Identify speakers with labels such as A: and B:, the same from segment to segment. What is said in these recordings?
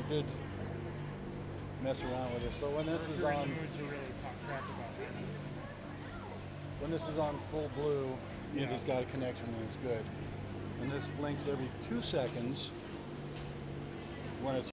A: should mess around with it. So when this is on,
B: to really talk crap about that.
A: when this is on full blue, means it's got a connection and it's good. And this blinks every 2 seconds when it's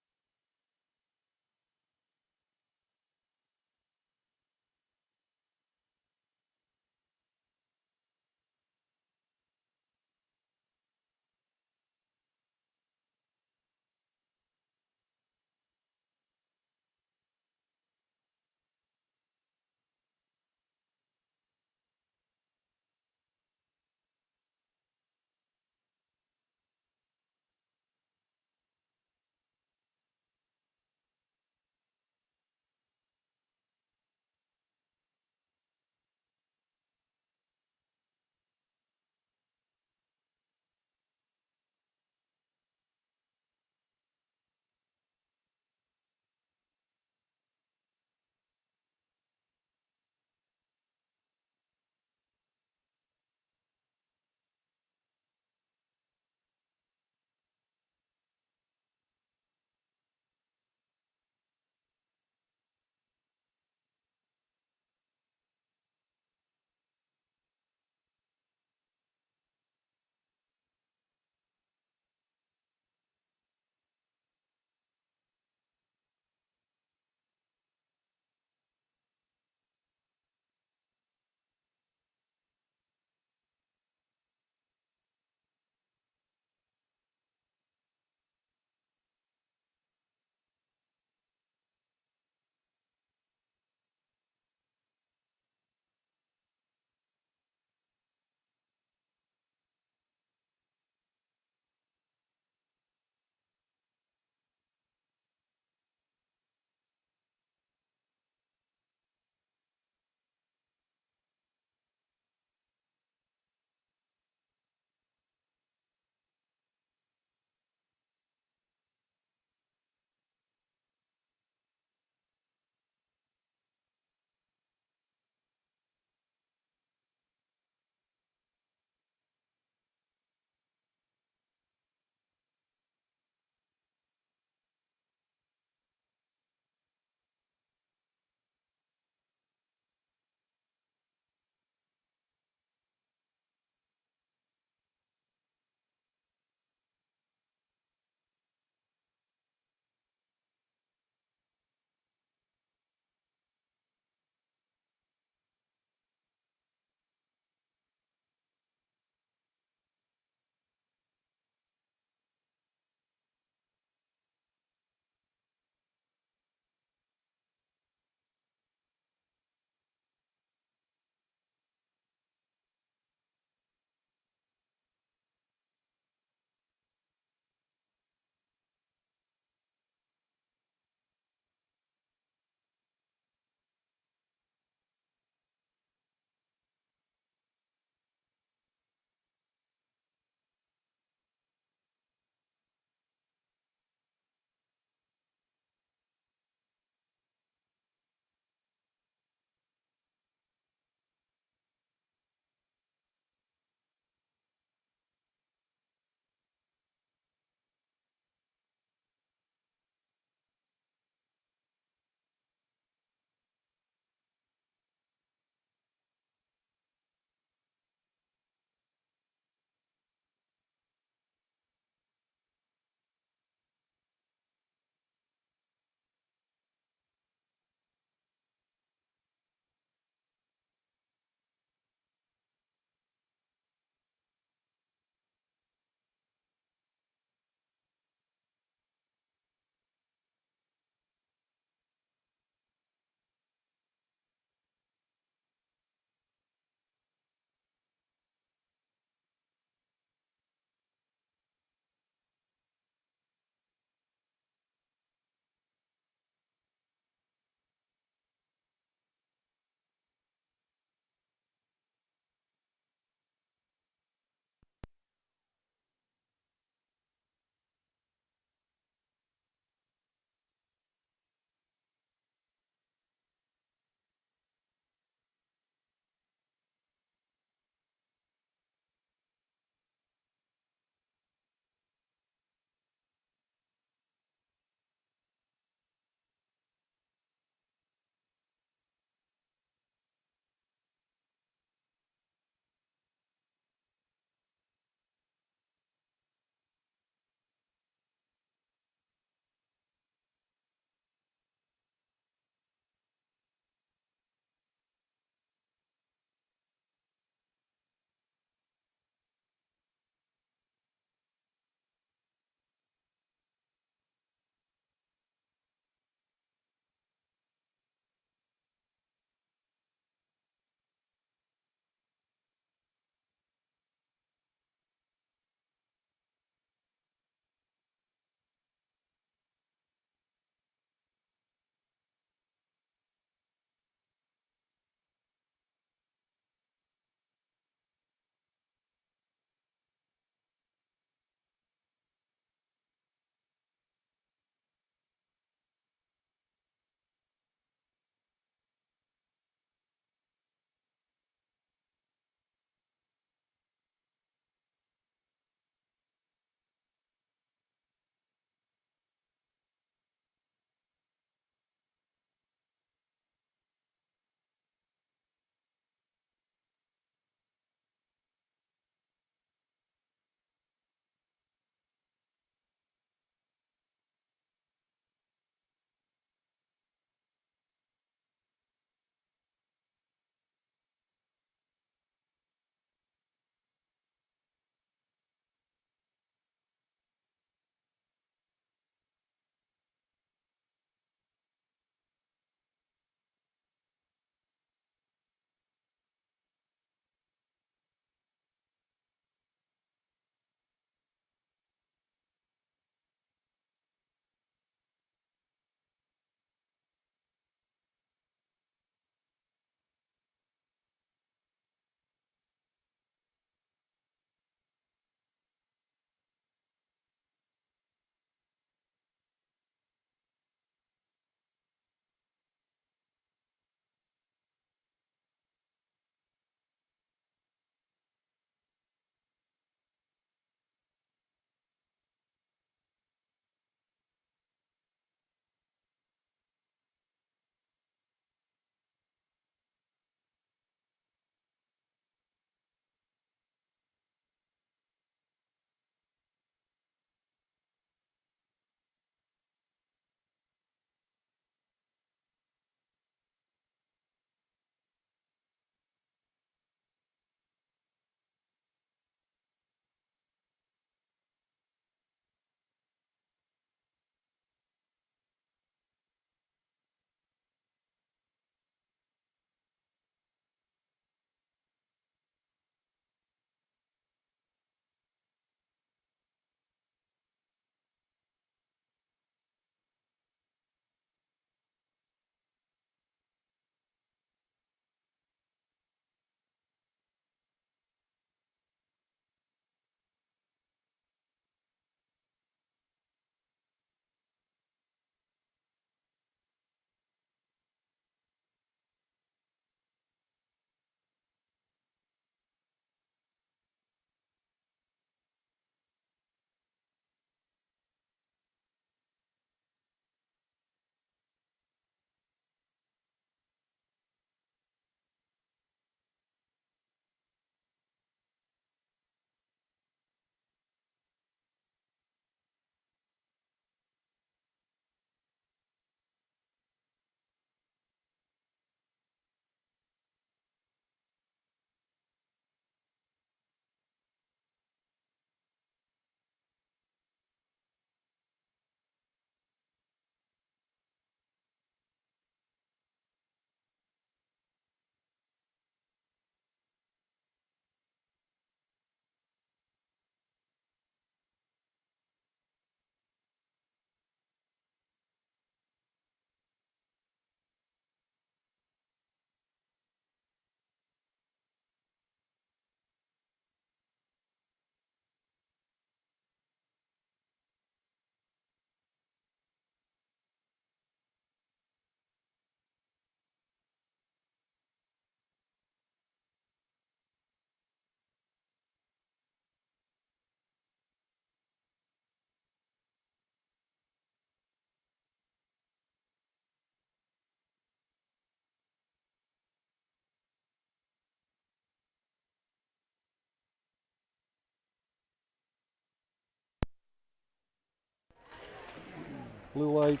A: Blue light.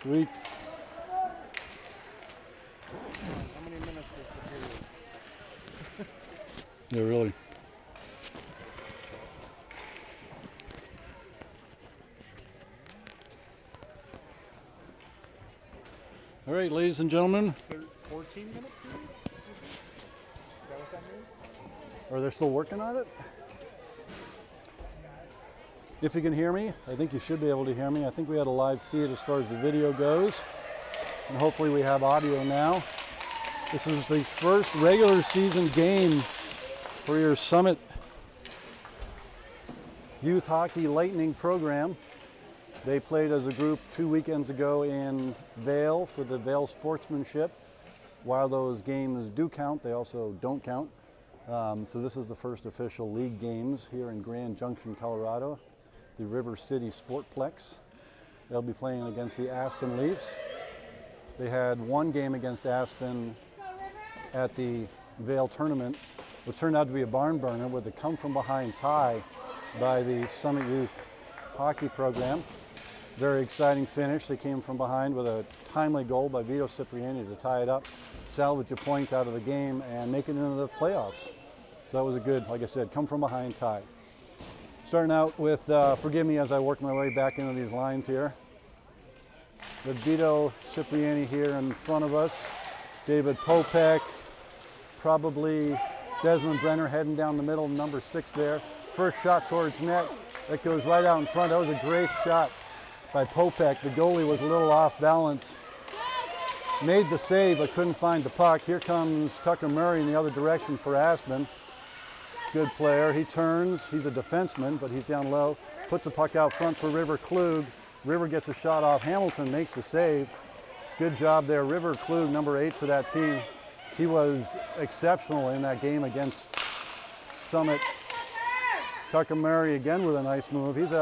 A: Sweet.
B: How many minutes is the period?
A: Yeah, really. All right, ladies and gentlemen.
B: 14-minute period? Is that what that means?
A: Are they still working on it? If you can hear me, I think you should be able to hear me. I think we had a live feed as far as the video goes. And hopefully we have audio now. This is the first regular season game for your Summit Youth Hockey Lightning program. They played as a group 2 weekends ago in Vail for the Vail Sportsmanship. While those games do count, they also don't count. So this is the first official league games here in Grand Junction, Colorado, the River City Sportplex. They'll be playing against the Aspen Leafs. They had one game against Aspen at the Vail tournament, which turned out to be a barn burner with a come-from-behind tie by the Summit Youth Hockey program. Very exciting finish. They came from behind with a timely goal by Vito Cipriani to tie it up, salvage a point out of the game, and make it into the playoffs. So that was a good, like I said, come-from-behind tie. Starting out with, forgive me as I work my way back into these lines here. With Vito Cipriani here in front of us. David Popek, probably Desmond Brenner heading down the middle, number 6 there. First shot towards net, that goes right out in front. That was a great shot by Popek. The goalie was a little off balance. Made the save but couldn't find the puck. Here comes Tucker Murray in the other direction for Aspen. Good player. He turns. He's a defenseman, but he's down low. Puts the puck out front for River Klug. River gets a shot off. Hamilton makes the save. Good job there. River Klug, number 8 for that team. He was exceptional in that game against Summit. Tucker Murray again with a nice move. He's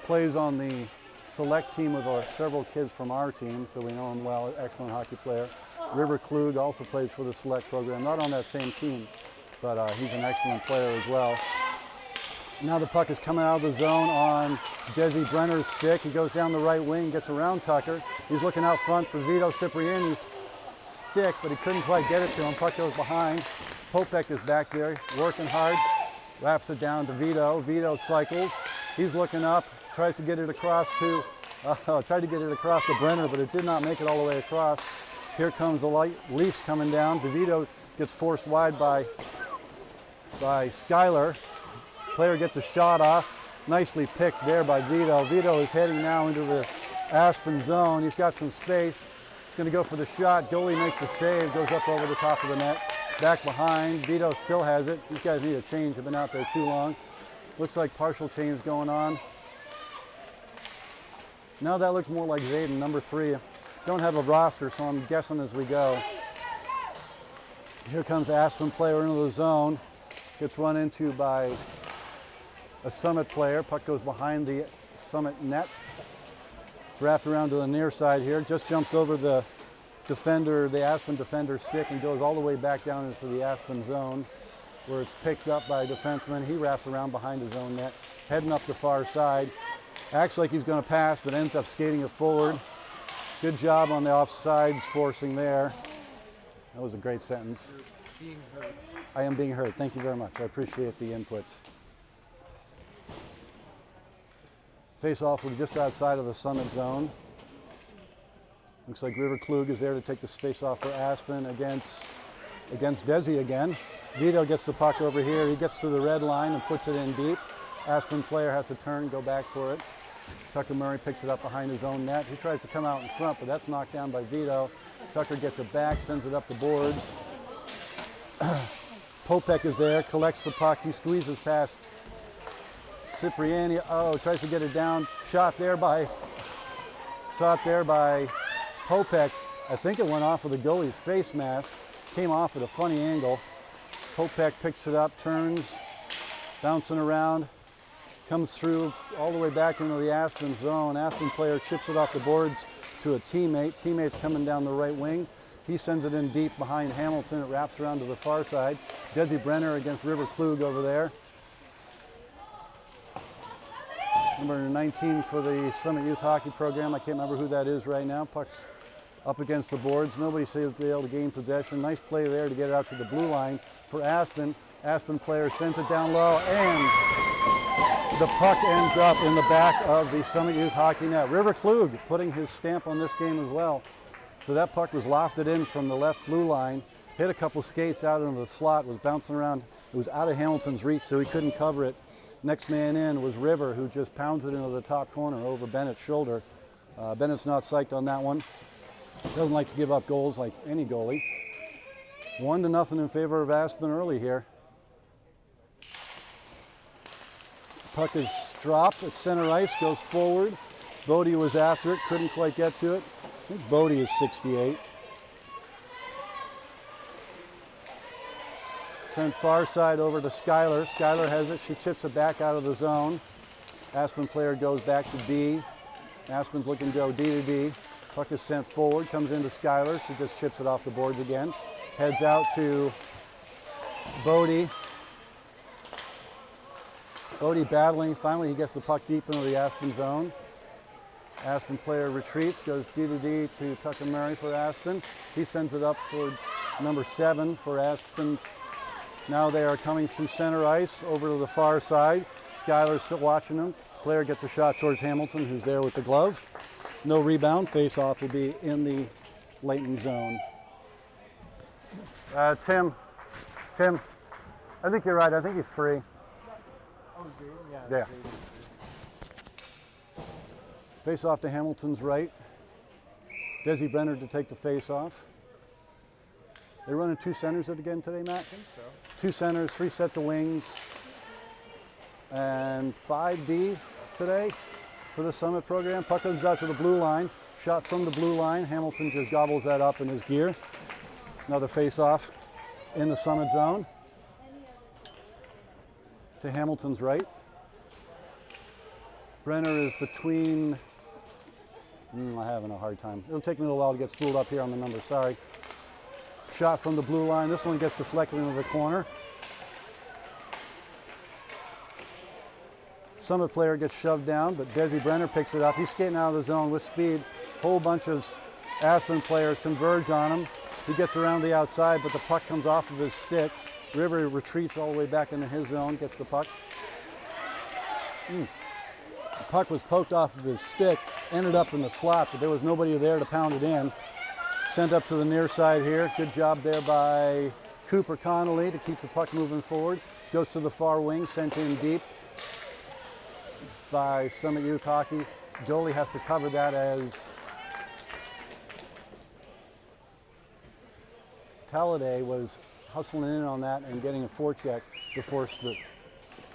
A: plays on the select team with several kids from our team, so we know him well. Excellent hockey player. River Klug also plays for the select program. Not on that same team, but he's an excellent player as well. Now the puck is coming out of the zone on Desi Brenner's stick. He goes down the right wing, gets around Tucker. He's looking out front for Vito Cipriani's stick, but he couldn't quite get it to him. Puck goes behind. Popek is back there, working hard. Wraps it down to Vito. Vito cycles. He's looking up, tries to get it across to, Brenner, but it did not make it all the way across. Here comes the Leafs coming down. DeVito gets forced wide by Skyler. Player gets a shot off. Nicely picked there by Vito. Vito is heading now into the Aspen zone. He's got some space. He's going to go for the shot. Goalie makes the save, goes up over the top of the net. Back behind. Vito still has it. These guys need a change. They've been out there too long. Looks like partial change going on. Now that looks more like Zayden, number 3. Don't have a roster, so I'm guessing as we go. Here comes Aspen player into the zone. Gets run into by a Summit player. Puck goes behind the Summit net. It's wrapped around to the near side here. Just jumps over the defender, the Aspen defender's stick, and goes all the way back down into the Aspen zone, where it's picked up by a defenseman. He wraps around behind his own net, heading up the far side. Acts like he's going to pass, but ends up skating it forward. Good job on the offsides forcing there. That was a great sentence.
B: You're being heard.
A: I am being heard. Thank you very much. I appreciate the input. Face-off will be just outside of the Summit zone. Looks like River Klug is there to take this face-off for Aspen against Desi again. Vito gets the puck over here. He gets to the red line and puts it in deep. Aspen player has to turn, go back for it. Tucker Murray picks it up behind his own net. He tries to come out in front, but that's knocked down by Vito. Tucker gets it back, sends it up the boards. Popek is there, collects the puck. He squeezes past Cipriani. Oh, tries to get it down. Shot there by Popek. I think it went off of the goalie's face mask. Came off at a funny angle. Popek picks it up, turns, bouncing around, comes through all the way back into the Aspen zone. Aspen player chips it off the boards to a teammate. Teammate's coming down the right wing. He sends it in deep behind Hamilton. It wraps around to the far side. Desi Brenner against River Klug over there. Number 19 for the Summit Youth Hockey Program. I can't remember who that is right now. Puck's up against the boards. Nobody seems to be able to gain possession. Nice play there to get it out to the blue line for Aspen. Aspen player sends it down low, and the puck ends up in the back of the Summit Youth Hockey net. River Klug putting his stamp on this game as well. So that puck was lofted in from the left blue line, hit a couple skates out into the slot, was bouncing around. It was out of Hamilton's reach, so he couldn't cover it. Next man in was River, who just pounds it into the top corner over Bennett's shoulder. Bennett's not psyched on that one. Doesn't like to give up goals like any goalie. 1-0 in favor of Aspen early here. Puck is dropped at center ice, goes forward. Bodie was after it, couldn't quite get to it. I think Bodie is 68. Sent far side over to Skyler. Skyler has it. She chips it back out of the zone. Aspen player goes back to D. Aspen's looking to go D to D. Puck is sent forward, comes into Skyler. She just chips it off the boards again. Heads out to Bodie. Bodie battling. Finally, he gets the puck deep into the Aspen zone. Aspen player retreats, goes D to D to Tucker Murray for Aspen. He sends it up towards number 7 for Aspen. Now they are coming through center ice over to the far side. Skyler's still watching them. Player gets a shot towards Hamilton, who's there with the glove. No rebound. Face-off will be in the Lightning zone. Tim, I think you're right. I think he's 3.
B: Oh, Zayden?
A: Yeah. Face-off to Hamilton's right. Desi Brenner to take the face-off. They running 2 centers again today, Matt?
B: I think so.
A: 2 centers, 3 sets of wings, and 5D today for the Summit program. Puck comes out to the blue line. Shot from the blue line. Hamilton just gobbles that up in his gear. Another face-off in the Summit zone. To Hamilton's right. Brenner is between, I'm having a hard time. It'll take me a little while to get spooled up here on the number, sorry. Shot from the blue line. This one gets deflected into the corner. Summit player gets shoved down, but Desi Brenner picks it up. He's skating out of the zone with speed. Whole bunch of Aspen players converge on him. He gets around the outside, but the puck comes off of his stick. River retreats all the way back into his zone, gets the puck. The puck was poked off of his stick, ended up in the slot, but there was nobody there to pound it in. Sent up to the near side here. Good job there by Cooper Connolly to keep the puck moving forward. Goes to the far wing, sent in deep by Summit Youth Hockey. Goalie has to cover that as Talladay was hustling in on that and getting a forecheck to force the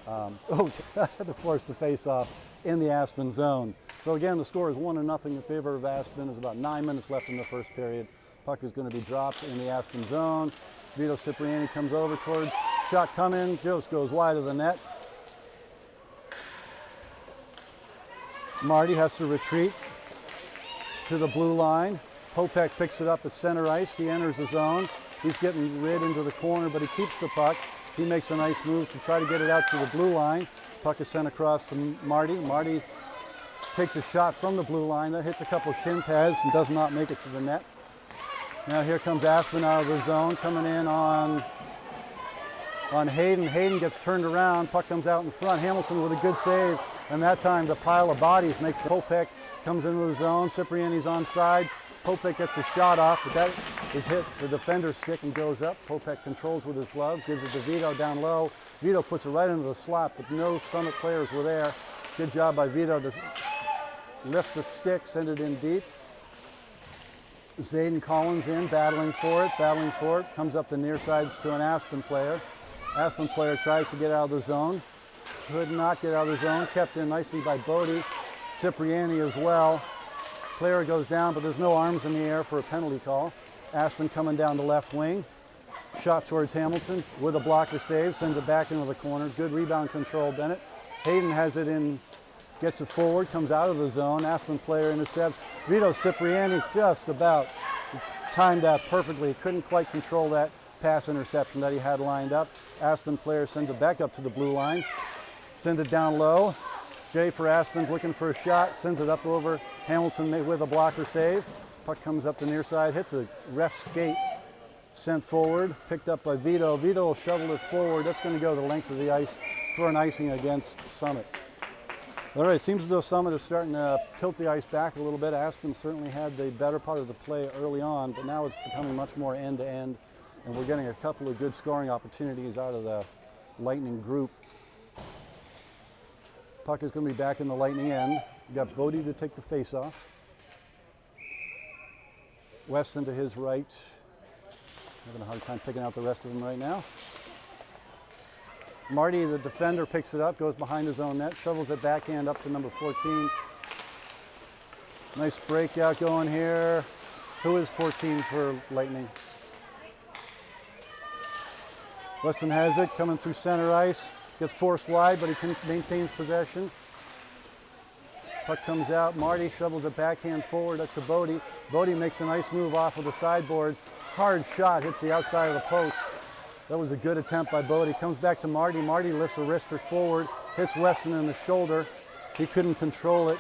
A: to force the face-off in the Aspen zone. So again, the score is 1-0 in favor of Aspen. There's about 9 minutes left in the first period. Puck is going to be dropped in the Aspen zone. Vito Cipriani comes over towards, shot coming, just goes wide of the net. Marty has to retreat to the blue line. Popek picks it up at center ice. He enters the zone. He's getting rid into the corner, but he keeps the puck. He makes a nice move to try to get it out to the blue line. Puck is sent across to Marty. Marty takes a shot from the blue line. That hits a couple shin pads and does not make it to the net. Now here comes Aspen out of the zone, coming in on Hayden. Hayden gets turned around. Puck comes out in front. Hamilton with a good save. And that time the pile of bodies makes it. Popek comes into the zone. Cipriani's onside. Popek gets a shot off, but that is hit the defender's stick and goes up. Popek controls with his glove, gives it to Vito down low. Vito puts it right into the slot, but no Summit players were there. Good job by Vito to lift the stick, send it in deep. Zayden Collins in, battling for it, comes up the near sides to an Aspen player. Aspen player tries to get out of the zone. Could not get out of the zone, kept in nicely by Bodie. Cipriani as well. Player goes down, but there's no arms in the air for a penalty call. Aspen coming down the left wing. Shot towards Hamilton with a blocker save, sends it back into the corner. Good rebound control, Bennett. Hayden has it in, gets it forward, comes out of the zone. Aspen player intercepts. Vito Cipriani just about timed that perfectly. Couldn't quite control that pass interception that he had lined up. Aspen player sends it back up to the blue line. Sends it down low. Jay for Aspen's looking for a shot, sends it up over Hamilton with a blocker save. Puck comes up the near side, hits a ref skate, sent forward, picked up by Vito. Vito will shovel it forward. That's going to go the length of the ice for an icing against Summit. All right, seems as though Summit is starting to tilt the ice back a little bit. Aspen certainly had the better part of the play early on, but now it's becoming much more end-to-end, and we're getting a couple of good scoring opportunities out of the Lightning group. Puck is going to be back in the Lightning end. We've got Bodie to take the face-off. Weston to his right. Having a hard time picking out the rest of them right now. Marty, the defender, picks it up, goes behind his own net, shovels it backhand up to number 14. Nice breakout going here. Who is 14 for Lightning? Weston has it, coming through center ice. Gets forced wide, but he maintains possession. Puck comes out. Marty shovels it backhand forward up to Bodie. Bodie makes a nice move off of the sideboards. Hard shot, hits the outside of the post. That was a good attempt by Bodie. Comes back to Marty. Marty lifts a wrister forward, hits Weston in the shoulder. He couldn't control it.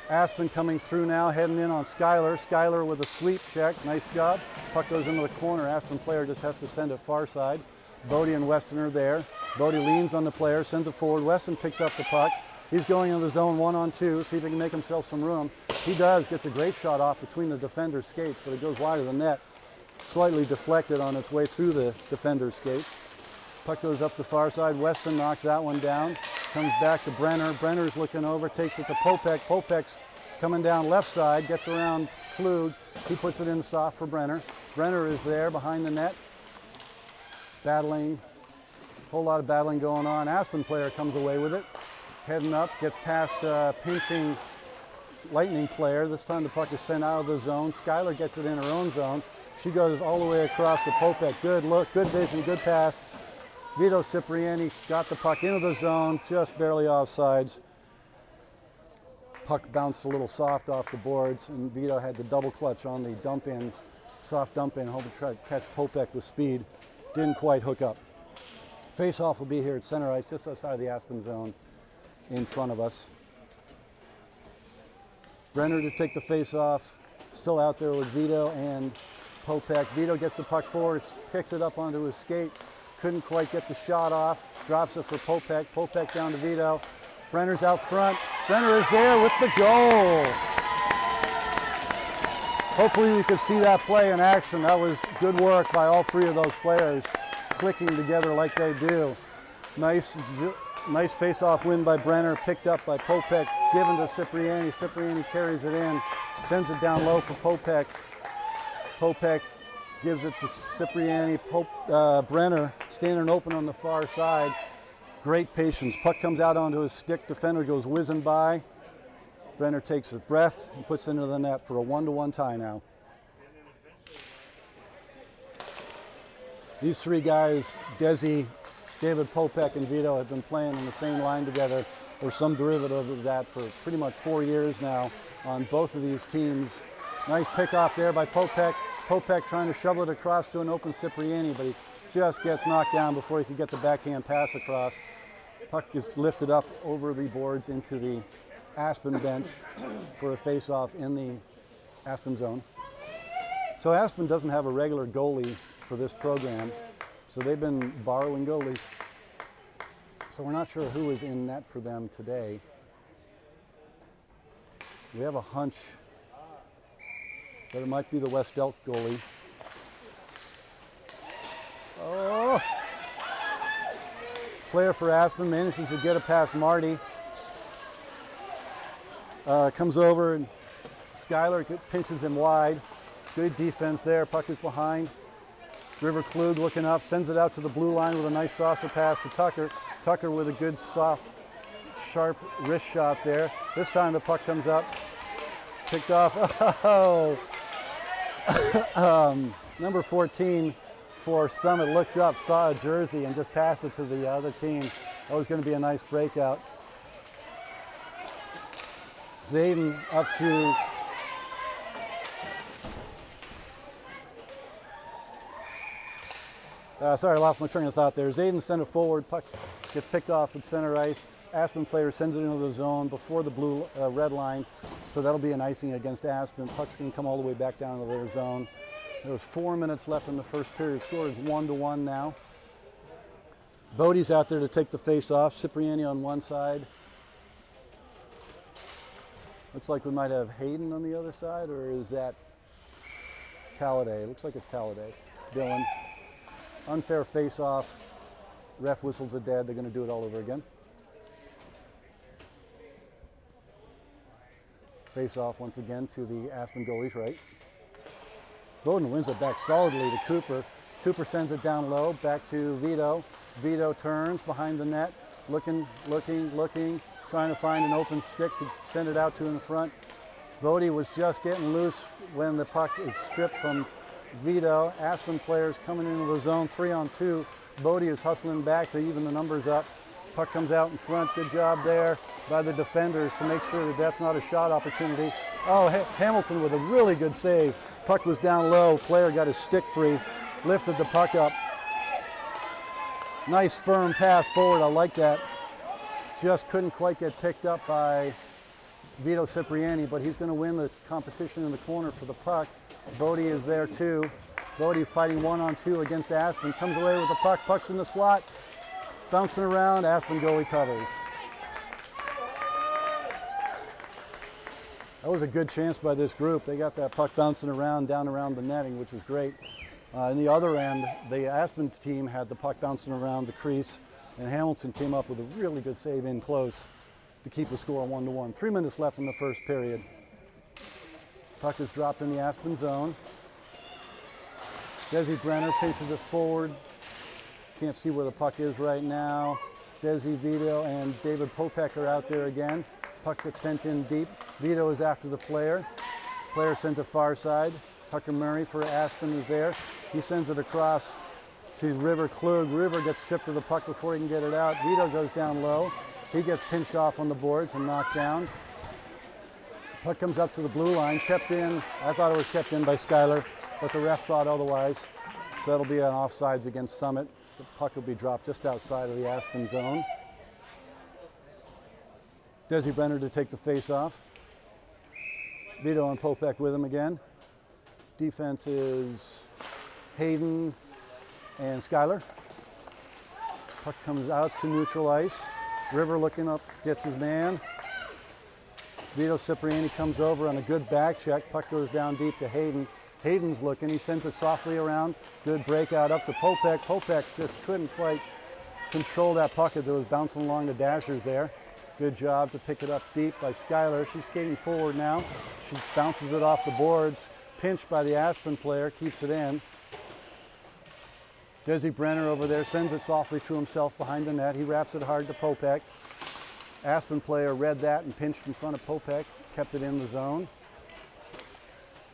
A: Aspen coming through now, heading in on Skyler. Skyler with a sweep check. Nice job. Puck goes into the corner. Aspen player just has to send it far side. Bodie and Weston are there. Bodie leans on the player, sends it forward. Weston picks up the puck. He's going into the zone 1-on-2, see if he can make himself some room. He does, gets a great shot off between the defender's skates, but it goes wide of the net. Slightly deflected on its way through the defender's skates. Puck goes up the far side. Weston knocks that one down. Comes back to Brenner. Brenner's looking over, takes it to Popek. Popek's coming down left side, gets around Klug. He puts it in soft for Brenner. Brenner is there behind the net. Battling, whole lot of battling going on. Aspen player comes away with it. Heading up, gets past pinching Lightning player. This time the puck is sent out of the zone. Skyler gets it in her own zone. She goes all the way across to Popek. Good look, good vision, good pass. Vito Cipriani got the puck into the zone, just barely offsides. Puck bounced a little soft off the boards, and Vito had the double clutch on the dump in, soft dump in, hoping to try to catch Popek with speed. Didn't quite hook up. Face-off will be here at center ice, just outside of the Aspen zone in front of us. Brenner to take the face-off, still out there with Vito and Popek. Vito gets the puck forward, kicks it up onto his skate, couldn't quite get the shot off, drops it for Popek. Popek down to Vito. Brenner's out front. Brenner is there with the goal. Hopefully you could see that play in action. That was good work by all three of those players, clicking together like they do. Nice face-off win by Brenner, picked up by Popek, given to Cipriani. Cipriani carries it in, sends it down low for Popek. Popek gives it to Cipriani. Brenner standing open on the far side. Great patience. Puck comes out onto his stick. Defender goes whizzing by. Brenner takes a breath and puts it into the net for a 1-1 tie now. These three guys, Desi, David Popek, and Vito, have been playing in the same line together, or some derivative of that, for pretty much 4 years now on both of these teams. Nice pick off there by Popek. Popek trying to shovel it across to an open Cipriani, but he just gets knocked down before he could get the backhand pass across. Puck is lifted up over the boards into the Aspen bench for a face-off in the Aspen zone. So Aspen doesn't have a regular goalie for this program, so they've been borrowing goalies. So we're not sure who is in net for them today. We have a hunch that it might be the West Elk goalie. Oh! Player for Aspen manages to get it past Marty. Comes over and Skyler pinches him wide. Good defense there. Puck is behind. River Klug looking up, sends it out to the blue line with a nice saucer pass to Tucker. Tucker with a good, soft, sharp wrist shot there. This time the puck comes up, picked off. Oh! Number 14 for Summit looked up, saw a jersey, and just passed it to the other team. That was going to be a nice breakout. Zayden up to sorry, I lost my train of thought there. Zayden sent it forward. Puck gets picked off at center ice. Aspen player sends it into the zone before the red line, so that'll be an icing against Aspen. Puck's going to come all the way back down to their zone. There was 4 minutes left in the first period. Score is 1-1 now. Bodie's out there to take the face off. Cipriani on one side. Looks like we might have Hayden on the other side, or is that Talladay? Looks like it's Talladay. Dylan. Unfair face off. Ref whistles it dead. They're going to do it all over again. Face off once again to the Aspen goalie's right. Bowden wins it back solidly to Cooper. Cooper sends it down low, back to Vito. Vito turns behind the net, looking, trying to find an open stick to send it out to in the front. Bodie was just getting loose when the puck is stripped from Vito. Aspen players coming into the zone, 3-on-2. Bodie is hustling back to even the numbers up. Puck comes out in front. Good job there by the defenders to make sure that that's not a shot opportunity. Oh, Hamilton with a really good save. Puck was down low. Player got his stick free, lifted the puck up. Nice firm pass forward. I like that. Just couldn't quite get picked up by Vito Cipriani, but he's going to win the competition in the corner for the puck. Bodie is there too. Bodie fighting 1-on-2 against Aspen. Comes away with the puck. Puck's in the slot. Bouncing around, Aspen goalie covers. That was a good chance by this group. They got that puck bouncing around, down around the netting, which was great. On the other end, the Aspen team had the puck bouncing around the crease, and Hamilton came up with a really good save in close to keep the score 1-1. 3 minutes left in the first period. Puck is dropped in the Aspen zone. Desi Brenner pitches it forward. Can't see where the puck is right now. Desi, Vito, and David Popek are out there again. Puck gets sent in deep. Vito is after the player. Player sent to far side. Tucker Murray for Aspen is there. He sends it across to River Klug. River gets stripped of the puck before he can get it out. Vito goes down low. He gets pinched off on the boards and knocked down. Puck comes up to the blue line, kept in. I thought it was kept in by Schuyler, but the ref thought otherwise. So that'll be an offsides against Summit. The puck will be dropped just outside of the Aspen zone. Desi Brenner to take the face off. Vito and Popek with him again. Defense is Hayden and Schuyler. Puck comes out to neutral ice. River looking up, gets his man. Vito Cipriani comes over on a good back check. Puck goes down deep to Hayden. Hayden's looking, he sends it softly around. Good breakout up to Popek. Popek just couldn't quite control that puck as it was bouncing along the dashers there. Good job to pick it up deep by Schuyler. She's skating forward now. She bounces it off the boards. Pinched by the Aspen player, keeps it in. Desi Brenner over there sends it softly to himself behind the net. He wraps it hard to Popek. Aspen player read that and pinched in front of Popek, kept it in the zone.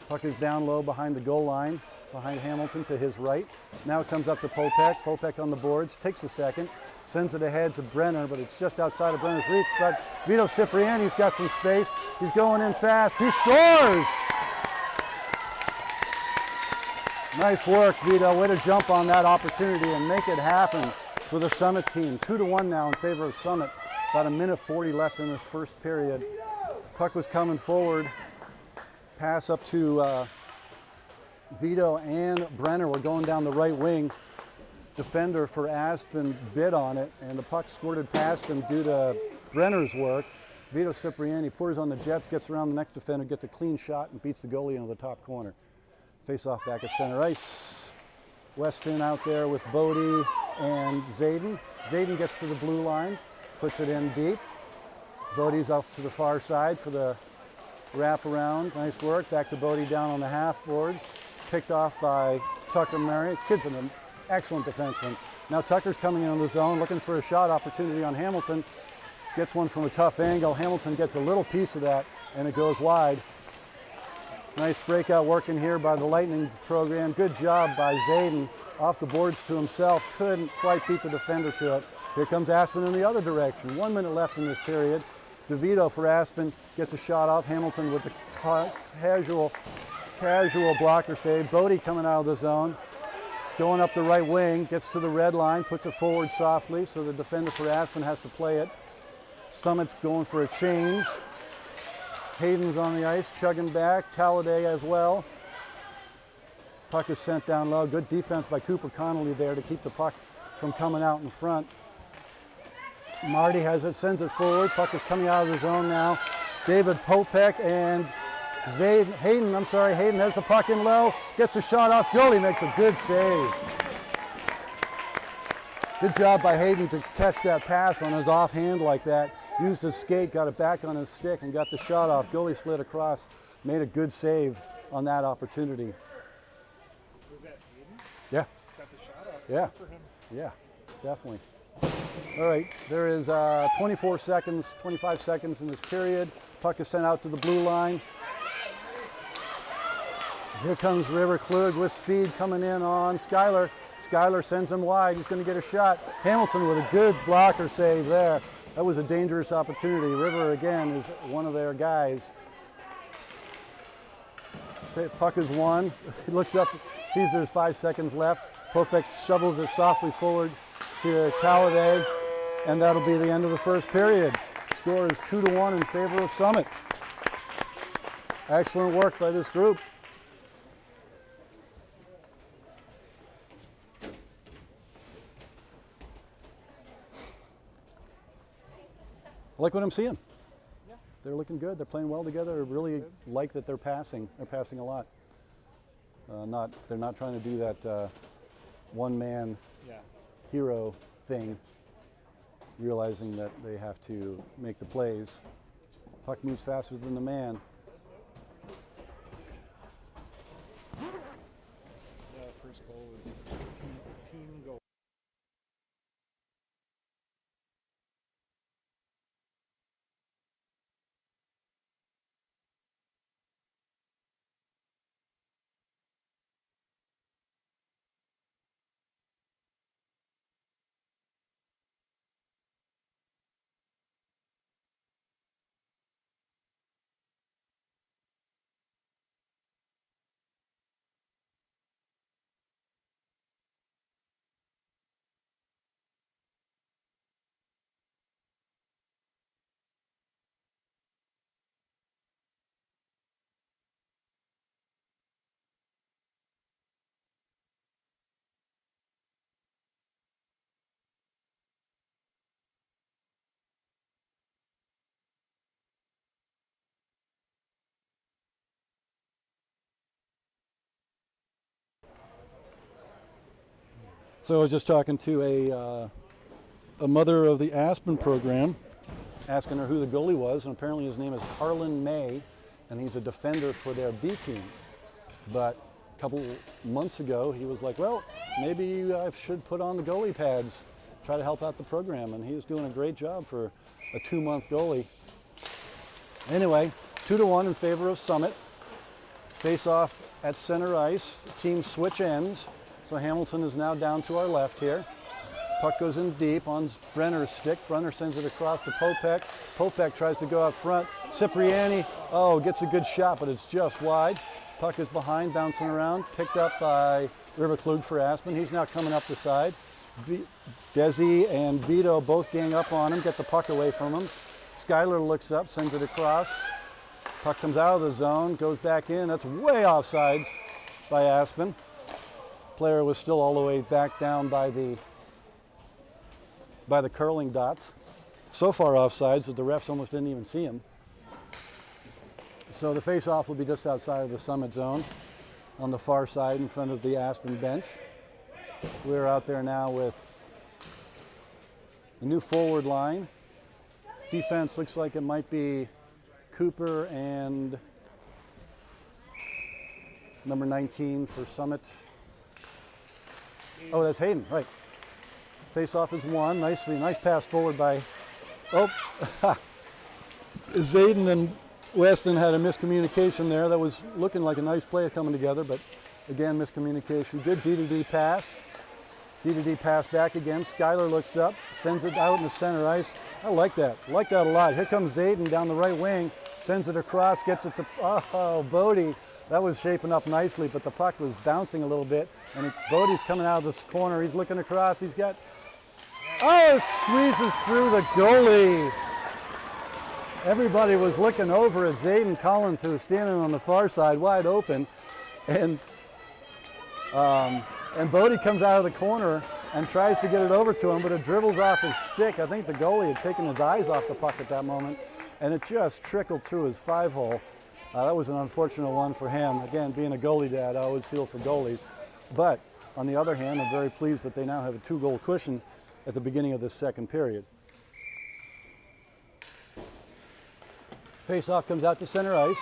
A: Puck is down low behind the goal line, behind Hamilton to his right. Now it comes up to Popek. Popek on the boards, takes a second, sends it ahead to Brenner, but it's just outside of Brenner's reach. But Vito Cipriani's got some space. He's going in fast. He scores! Nice work, Vito. Way to jump on that opportunity and make it happen for the Summit team. 2-1 now in favor of Summit. About 1:40 left in this first period. Puck was coming forward. Pass up to Vito and Brenner were going down the right wing. Defender for Aspen bid on it, and the puck squirted past him due to Brenner's work. Vito Cipriani pours on the Jets, gets around the next defender, gets a clean shot, and beats the goalie into the top corner. Face off back at center ice. Weston out there with Bodie and Zayden. Zayden gets to the blue line, puts it in deep. Bodie's off to the far side for the wrap around. Nice work. Back to Bodie down on the half boards. Picked off by Tucker Murray. Kid's an excellent defenseman. Now Tucker's coming in on the zone, looking for a shot opportunity on Hamilton. Gets one from a tough angle. Hamilton gets a little piece of that, and it goes wide. Nice breakout working here by the Lightning program. Good job by Zayden. Off the boards to himself. Couldn't quite beat the defender to it. Here comes Aspen in the other direction. 1 minute left in this period. DeVito for Aspen gets a shot off. Hamilton with the casual blocker save. Bodie coming out of the zone. Going up the right wing. Gets to the red line. Puts it forward softly so the defender for Aspen has to play it. Summit's going for a change. Hayden's on the ice, chugging back. Talladay as well. Puck is sent down low. Good defense by Cooper Connolly there to keep the puck from coming out in front. Marty has it, sends it forward. Puck is coming out of the zone now. David Popek and Hayden has the puck in low, gets a shot off goal. He makes a good save. Good job by Hayden to catch that pass on his offhand like that. Used his skate, got it back on his stick, and got the shot off. Goalie slid across, made a good save on that opportunity.
B: Was that Hayden?
A: Yeah.
B: Got the shot off.
A: Yeah.
B: Good for him.
A: Yeah, definitely. All right, there is 25 seconds in this period. Puck is sent out to the blue line. Here comes River Klug with speed coming in on Schuyler. Schuyler sends him wide. He's going to get a shot. Hamilton with a good blocker save there. That was a dangerous opportunity. River, again, is one of their guys. Puck is won. He looks up, sees there's 5 seconds left. Popek shovels it softly forward to Talladay, and that'll be the end of the first period. Score is 2-1 in favor of Summit. Excellent work by this group. I like what I'm seeing.
B: Yeah.
A: They're looking good. They're playing well together. I really like that they're passing. They're passing a lot. They're not trying to do that one-man hero thing, realizing that they have to make the plays. Puck moves faster than the man.
B: Yeah, first goal was team goal.
A: So I was just talking to a mother of the Aspen program, asking her who the goalie was, and apparently his name is Harlan May, and he's a defender for their B team. But a couple months ago, he was like, well, maybe I should put on the goalie pads, try to help out the program, and he was doing a great job for a 2-month goalie. Anyway, 2-1 in favor of Summit. Face off at center ice, teams switch ends. So Hamilton is now down to our left here. Puck goes in deep on Brenner's stick. Brenner sends it across to Popek. Popek tries to go out front. Cipriani, gets a good shot, but it's just wide. Puck is behind, bouncing around. Picked up by River Klug for Aspen. He's now coming up the side. Desi and Vito both gang up on him, get the puck away from him. Schuyler looks up, sends it across. Puck comes out of the zone, goes back in. That's way offsides by Aspen. Player was still all the way back down by the curling dots. So far offsides that the refs almost didn't even see him. So the face-off will be just outside of the Summit zone on the far side in front of the Aspen bench. We're out there now with a new forward line. Defense looks like it might be Cooper and number 19 for Summit. Oh, that's Hayden, right. Face-off is won. Nice pass forward by, Zayden and Weston had a miscommunication there. That was looking like a nice play coming together, but again, miscommunication. Good D-to-D pass. D-to-D pass back again. Schuyler looks up, sends it out in the center ice. I like that. I like that a lot. Here comes Zayden down the right wing, sends it across, gets it to, Bodie. That was shaping up nicely, but the puck was bouncing a little bit, and Bodie's coming out of this corner. He's looking across. He's got, it squeezes through the goalie. Everybody was looking over at Zayden Collins, who was standing on the far side, wide open, and Bodie comes out of the corner and tries to get it over to him, but it dribbles off his stick. I think the goalie had taken his eyes off the puck at that moment, and it just trickled through his 5-hole. That was an unfortunate one for him. Again, being a goalie dad, I always feel for goalies. But on the other hand, I'm very pleased that they now have a 2-goal cushion at the beginning of this second period. Face-off comes out to center ice.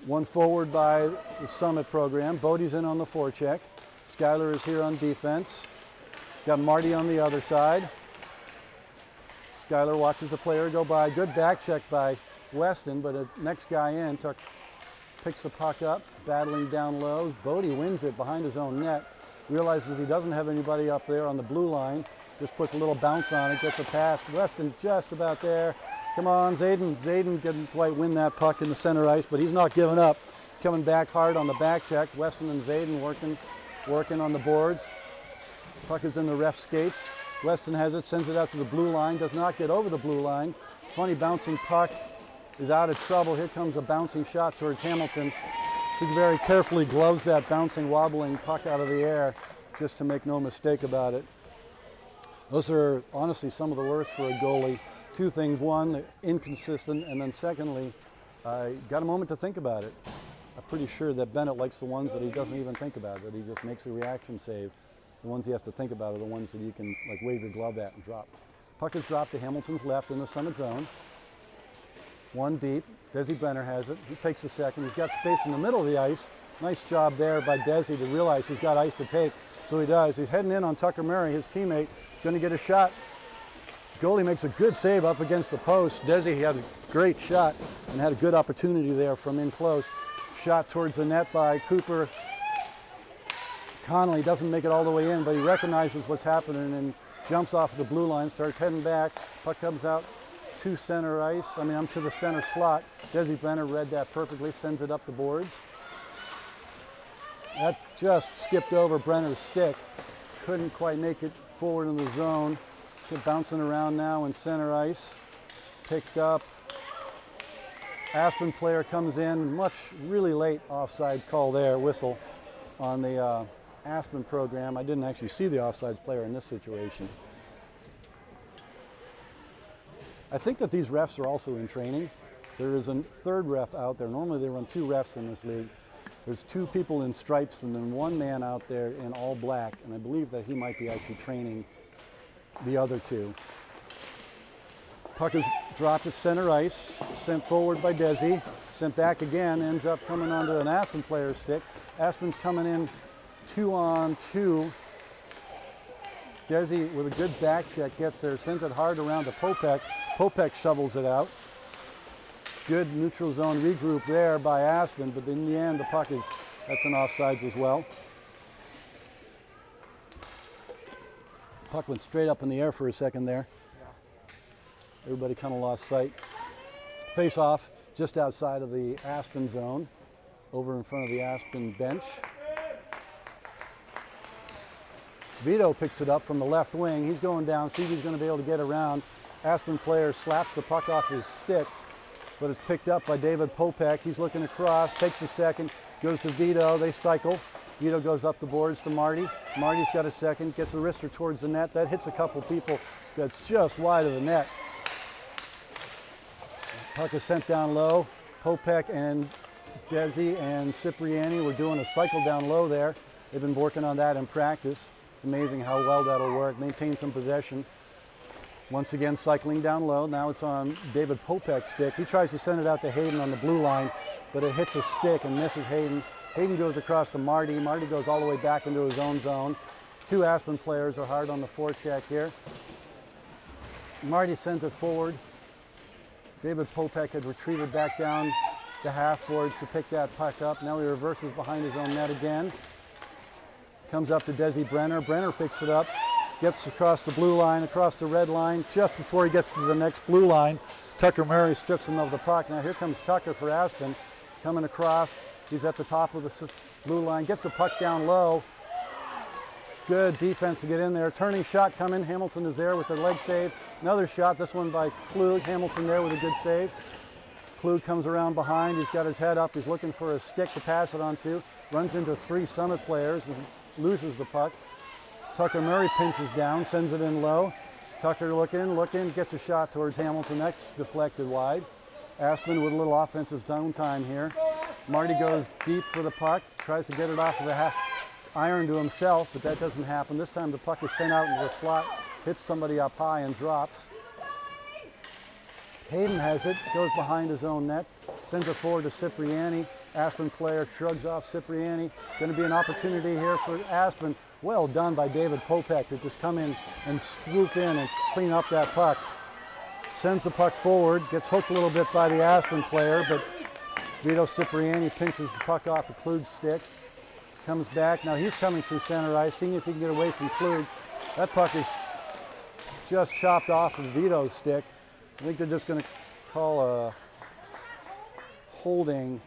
A: One forward by the Summit program. Bodie's in on the forecheck. Skyler is here on defense. Got Marty on the other side. Skyler watches the player go by. Good back check by Weston, but the next guy in picks the puck up, battling down low. Bodie wins it behind his own net. Realizes he doesn't have anybody up there on the blue line. Just puts a little bounce on it, gets a pass. Weston just about there. Come on, Zayden. Zayden didn't quite win that puck in the center ice, but he's not giving up. He's coming back hard on the back check. Weston and Zayden working on the boards. Puck is in the ref skates. Weston has it, sends it out to the blue line, does not get over the blue line. Funny bouncing puck is out of trouble. Here comes a bouncing shot towards Hamilton. He very carefully gloves that bouncing, wobbling puck out of the air just to make no mistake about it. Those are honestly some of the worst for a goalie. Two things: one, inconsistent, and then secondly, got a moment to think about it. I'm pretty sure that Bennett likes the ones that he doesn't even think about, that he just makes a reaction save. The ones he has to think about are the ones that you can like wave your glove at and drop. Puck is dropped to Hamilton's left in the Summit zone. One deep. Desi Brenner has it. He takes a second. He's got space in the middle of the ice. Nice job there by Desi to realize he's got ice to take. So he does. He's heading in on Tucker Murray, his teammate. He's going to get a shot. Goalie makes a good save up against the post. Desi had a great shot and had a good opportunity there from in close. Shot towards the net by Cooper. Connolly doesn't make it all the way in, but he recognizes what's happening and jumps off the blue line, starts heading back. Puck comes out to center ice. To the center slot. Desi Brenner read that perfectly, sends it up the boards. That just skipped over Brenner's stick. Couldn't quite make it forward in the zone. Good bouncing around now in center ice. Picked up. Aspen player comes in, really late offsides call there, whistle on the Aspen program. I didn't actually see the offsides player in this situation. I think that these refs are also in training. There is a third ref out there. Normally they run 2 refs in this league. There's 2 people in stripes and then 1 man out there in all black, and I believe that he might be actually training the other 2. Puck is dropped at center ice, sent forward by Desi, sent back again, ends up coming onto an Aspen player's stick. Aspen's coming in 2-on-2. Desi with a good back check gets there, sends it hard around to Popek. Popek shovels it out. Good neutral zone regroup there by Aspen, but in the end the puck that's an offsides as well. Puck went straight up in the air for a second there. Everybody kind of lost sight. Face off just outside of the Aspen zone, over in front of the Aspen bench. Vito picks it up from the left wing. He's going down, see if he's going to be able to get around. Aspen player slaps the puck off his stick, but it's picked up by David Popek. He's looking across, takes a second, goes to Vito, they cycle. Vito goes up the boards to Marty. Marty's got a second, gets a wrister towards the net. That hits a couple people, that's just wide of the net. Puck is sent down low. Popek and Desi and Cipriani were doing a cycle down low there. They've been working on that in practice. It's amazing how well that'll work. Maintain some possession. Once again, cycling down low. Now it's on David Popek's stick. He tries to send it out to Hayden on the blue line, but it hits a stick and misses Hayden. Hayden goes across to Marty. Marty goes all the way back into his own zone. 2 Aspen players are hard on the forecheck here. Marty sends it forward. David Popek had retreated back down the half boards to pick that puck up. Now he reverses behind his own net again. Comes up to Desi Brenner. Brenner picks it up, gets across the blue line, across the red line. Just before he gets to the next blue line, Tucker Murray strips him of the puck. Now here comes Tucker for Aspen, coming across. He's at the top of the blue line, gets the puck down low. Good defense to get in there. Turning shot coming. Hamilton is there with the leg save. Another shot, this one by Klug. Hamilton there with a good save. Klug comes around behind. He's got his head up. He's looking for a stick to pass it onto. Runs into 3 Summit players and loses the puck. Tucker Murray pinches down, sends it in low. Tucker looking, gets a shot towards Hamilton. That's deflected wide. Aspen with a little offensive zone time here. Marty goes deep for the puck, tries to get it off of the iron to himself, but that doesn't happen. This time the puck is sent out into the slot, hits somebody up high and drops. Hayden has it, goes behind his own net, sends it forward to Cipriani. Aspen player shrugs off Cipriani. Going to be an opportunity here for Aspen. Well done by David Popek to just come in and swoop in and clean up that puck. Sends the puck forward, gets hooked a little bit by the Aspen player, but Vito Cipriani pinches the puck off the Klug's stick. Comes back, now he's coming through center ice, seeing if he can get away from Klug. That puck is just chopped off of Vito's stick. I think they're just going to call a holding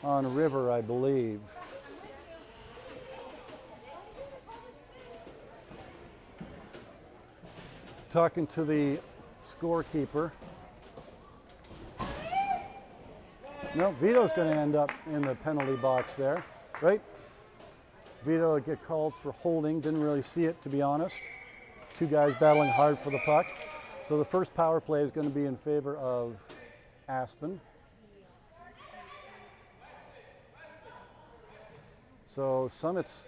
A: on River, I believe. Talking to the scorekeeper. No, Vito's going to end up in the penalty box there, right? Vito get called for holding, didn't really see it, to be honest. 2 guys battling hard for the puck. So the first power play is going to be in favor of Aspen. So Summit's,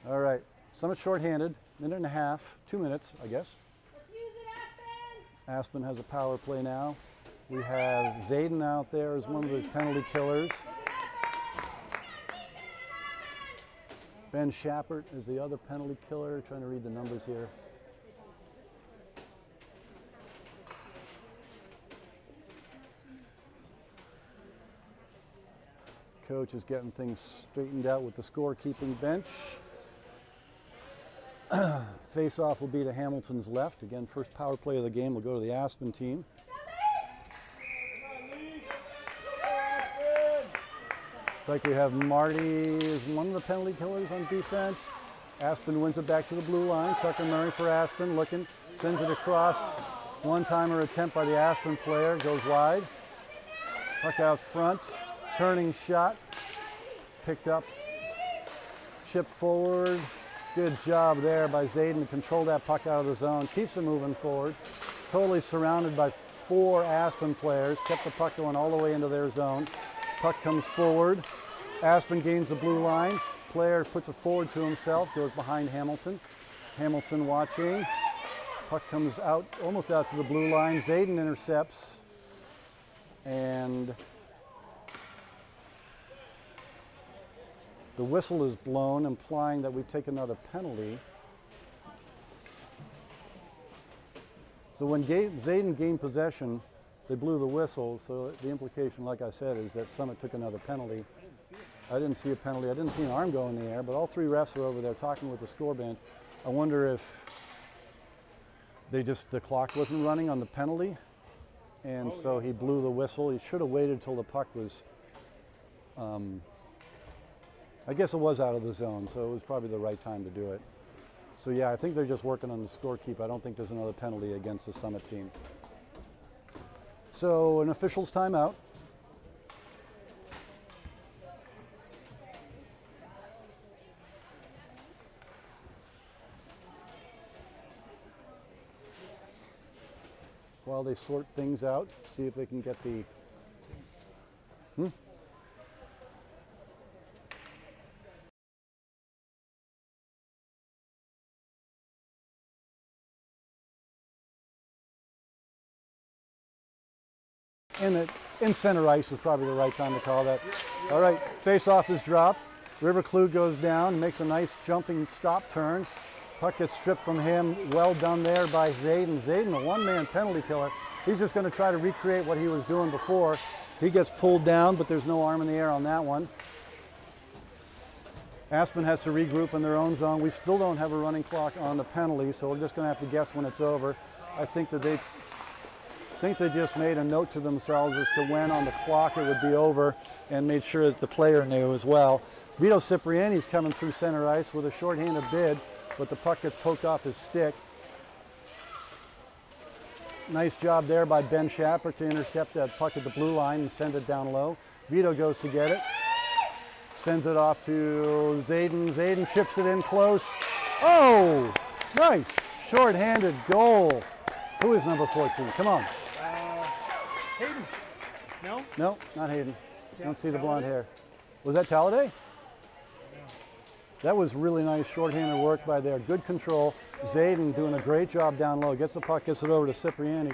A: all right, Summit's shorthanded, 1.5 minutes, 2 minutes, I guess.
C: Let's use it, Aspen!
A: Aspen has a power play now. We have Zayden out there as one of the penalty killers. Ben Schappert is the other penalty killer. Trying to read the numbers here. Coach is getting things straightened out with the scorekeeping bench. Face-off will be to Hamilton's left. Again, first power play of the game will go to the Aspen team. Looks like we have Marty as one of the penalty killers on defense. Aspen wins it back to the blue line. Tucker Murray for Aspen, looking, sends it across. One-timer attempt by the Aspen player, goes wide. Puck out front, turning shot, picked up, chipped forward. Good job there by Zayden to control that puck out of the zone. Keeps it moving forward. Totally surrounded by 4 Aspen players. Kept the puck going all the way into their zone. Puck comes forward. Aspen gains the blue line. Player puts it forward to himself. Goes behind Hamilton. Hamilton watching. Puck comes out, almost out to the blue line. Zayden intercepts. And the whistle is blown, implying that we take another penalty. So when Zayden gained possession, they blew the whistle. So the implication, like I said, is that Summit took another penalty. I didn't see a penalty. I didn't see an arm go in the air, but all 3 refs are over there talking with the score bench. I wonder if the clock wasn't running on the penalty, and so he blew the whistle. He should have waited till the puck was, I guess it was out of the zone, so it was probably the right time to do it. So yeah, I think they're just working on the scorekeeper. I don't think there's another penalty against the Summit team. So an official's timeout. While they sort things out, see if they can get the in center ice is probably the right time to call that. All right, face-off is dropped. River Klug goes down, makes a nice jumping stop turn. Puck gets stripped from him. Well done there by Zayden. Zayden, a one-man penalty killer. He's just going to try to recreate what he was doing before. He gets pulled down, but there's no arm in the air on that one. Aspen has to regroup in their own zone. We still don't have a running clock on the penalty, so we're just going to have to guess when it's over. I think that they just made a note to themselves as to when on the clock it would be over and made sure that the player knew as well. Vito Cipriani's coming through center ice with a shorthanded bid, but the puck gets poked off his stick. Nice job there by Ben Schapper to intercept that puck at the blue line and send it down low. Vito goes to get it, sends it off to Zayden. Zayden chips it in close. Oh, nice shorthanded goal. Who is number 14? Come on.
B: Hayden. No?
A: No, not Hayden. Don't see the blonde hair. Was that Talladay? That was really nice shorthanded work by there. Good control. Zayden doing a great job down low. Gets the puck, gets it over to Cipriani.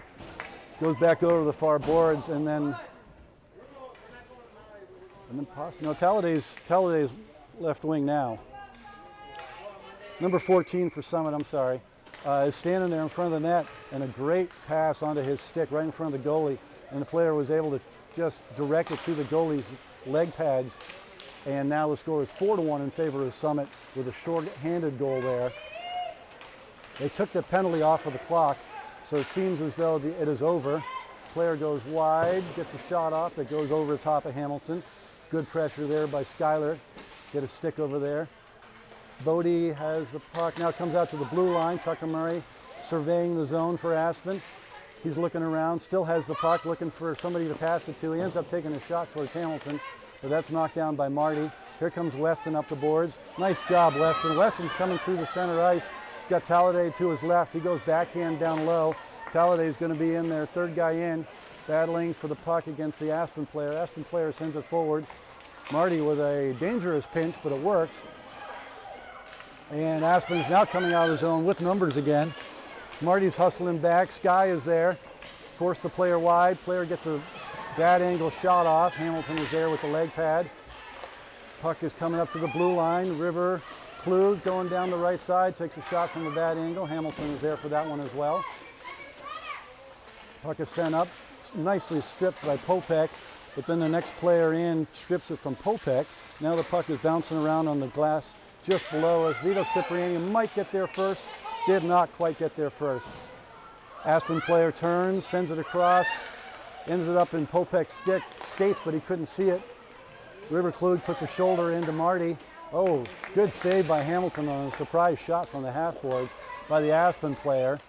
A: Goes back over to the far boards, and then no, Talladay's left wing now. Number 14 for Summit, I'm sorry, is standing there in front of the net, and a great pass onto his stick right in front of the goalie, and the player was able to just direct it through the goalie's leg pads. And now the score is 4-1 in favor of Summit with a short-handed goal there. They took the penalty off of the clock, so it seems as though it is over. Player goes wide, gets a shot off that goes over the top of Hamilton. Good pressure there by Schuyler. Get a stick over there. Bodie has the puck, now comes out to the blue line. Tucker Murray surveying the zone for Aspen. He's looking around, still has the puck, looking for somebody to pass it to. He ends up taking a shot towards Hamilton, but that's knocked down by Marty. Here comes Weston up the boards. Nice job, Weston. Weston's coming through the center ice. He's got Talladay to his left. He goes backhand down low. Talladay's going to be in there, third guy in, battling for the puck against the Aspen player. Aspen player sends it forward. Marty with a dangerous pinch, but it worked. And Aspen's now coming out of the zone with numbers again. Marty's hustling back. Sky is there. Force the player wide. Player gets a bad angle shot off. Hamilton is there with the leg pad. Puck is coming up to the blue line. River Klug going down the right side. Takes a shot from a bad angle. Hamilton is there for that one as well. Puck is sent up. Nicely stripped by Popek. But then the next player in strips it from Popek. Now the puck is bouncing around on the glass just below us. Vito Cipriani might get there first. Did not quite get there first. Aspen player turns, sends it across, ends it up in Popek's skates, but he couldn't see it. River Klug puts a shoulder into Marty. Oh, good save by Hamilton on a surprise shot from the half boards by the Aspen player.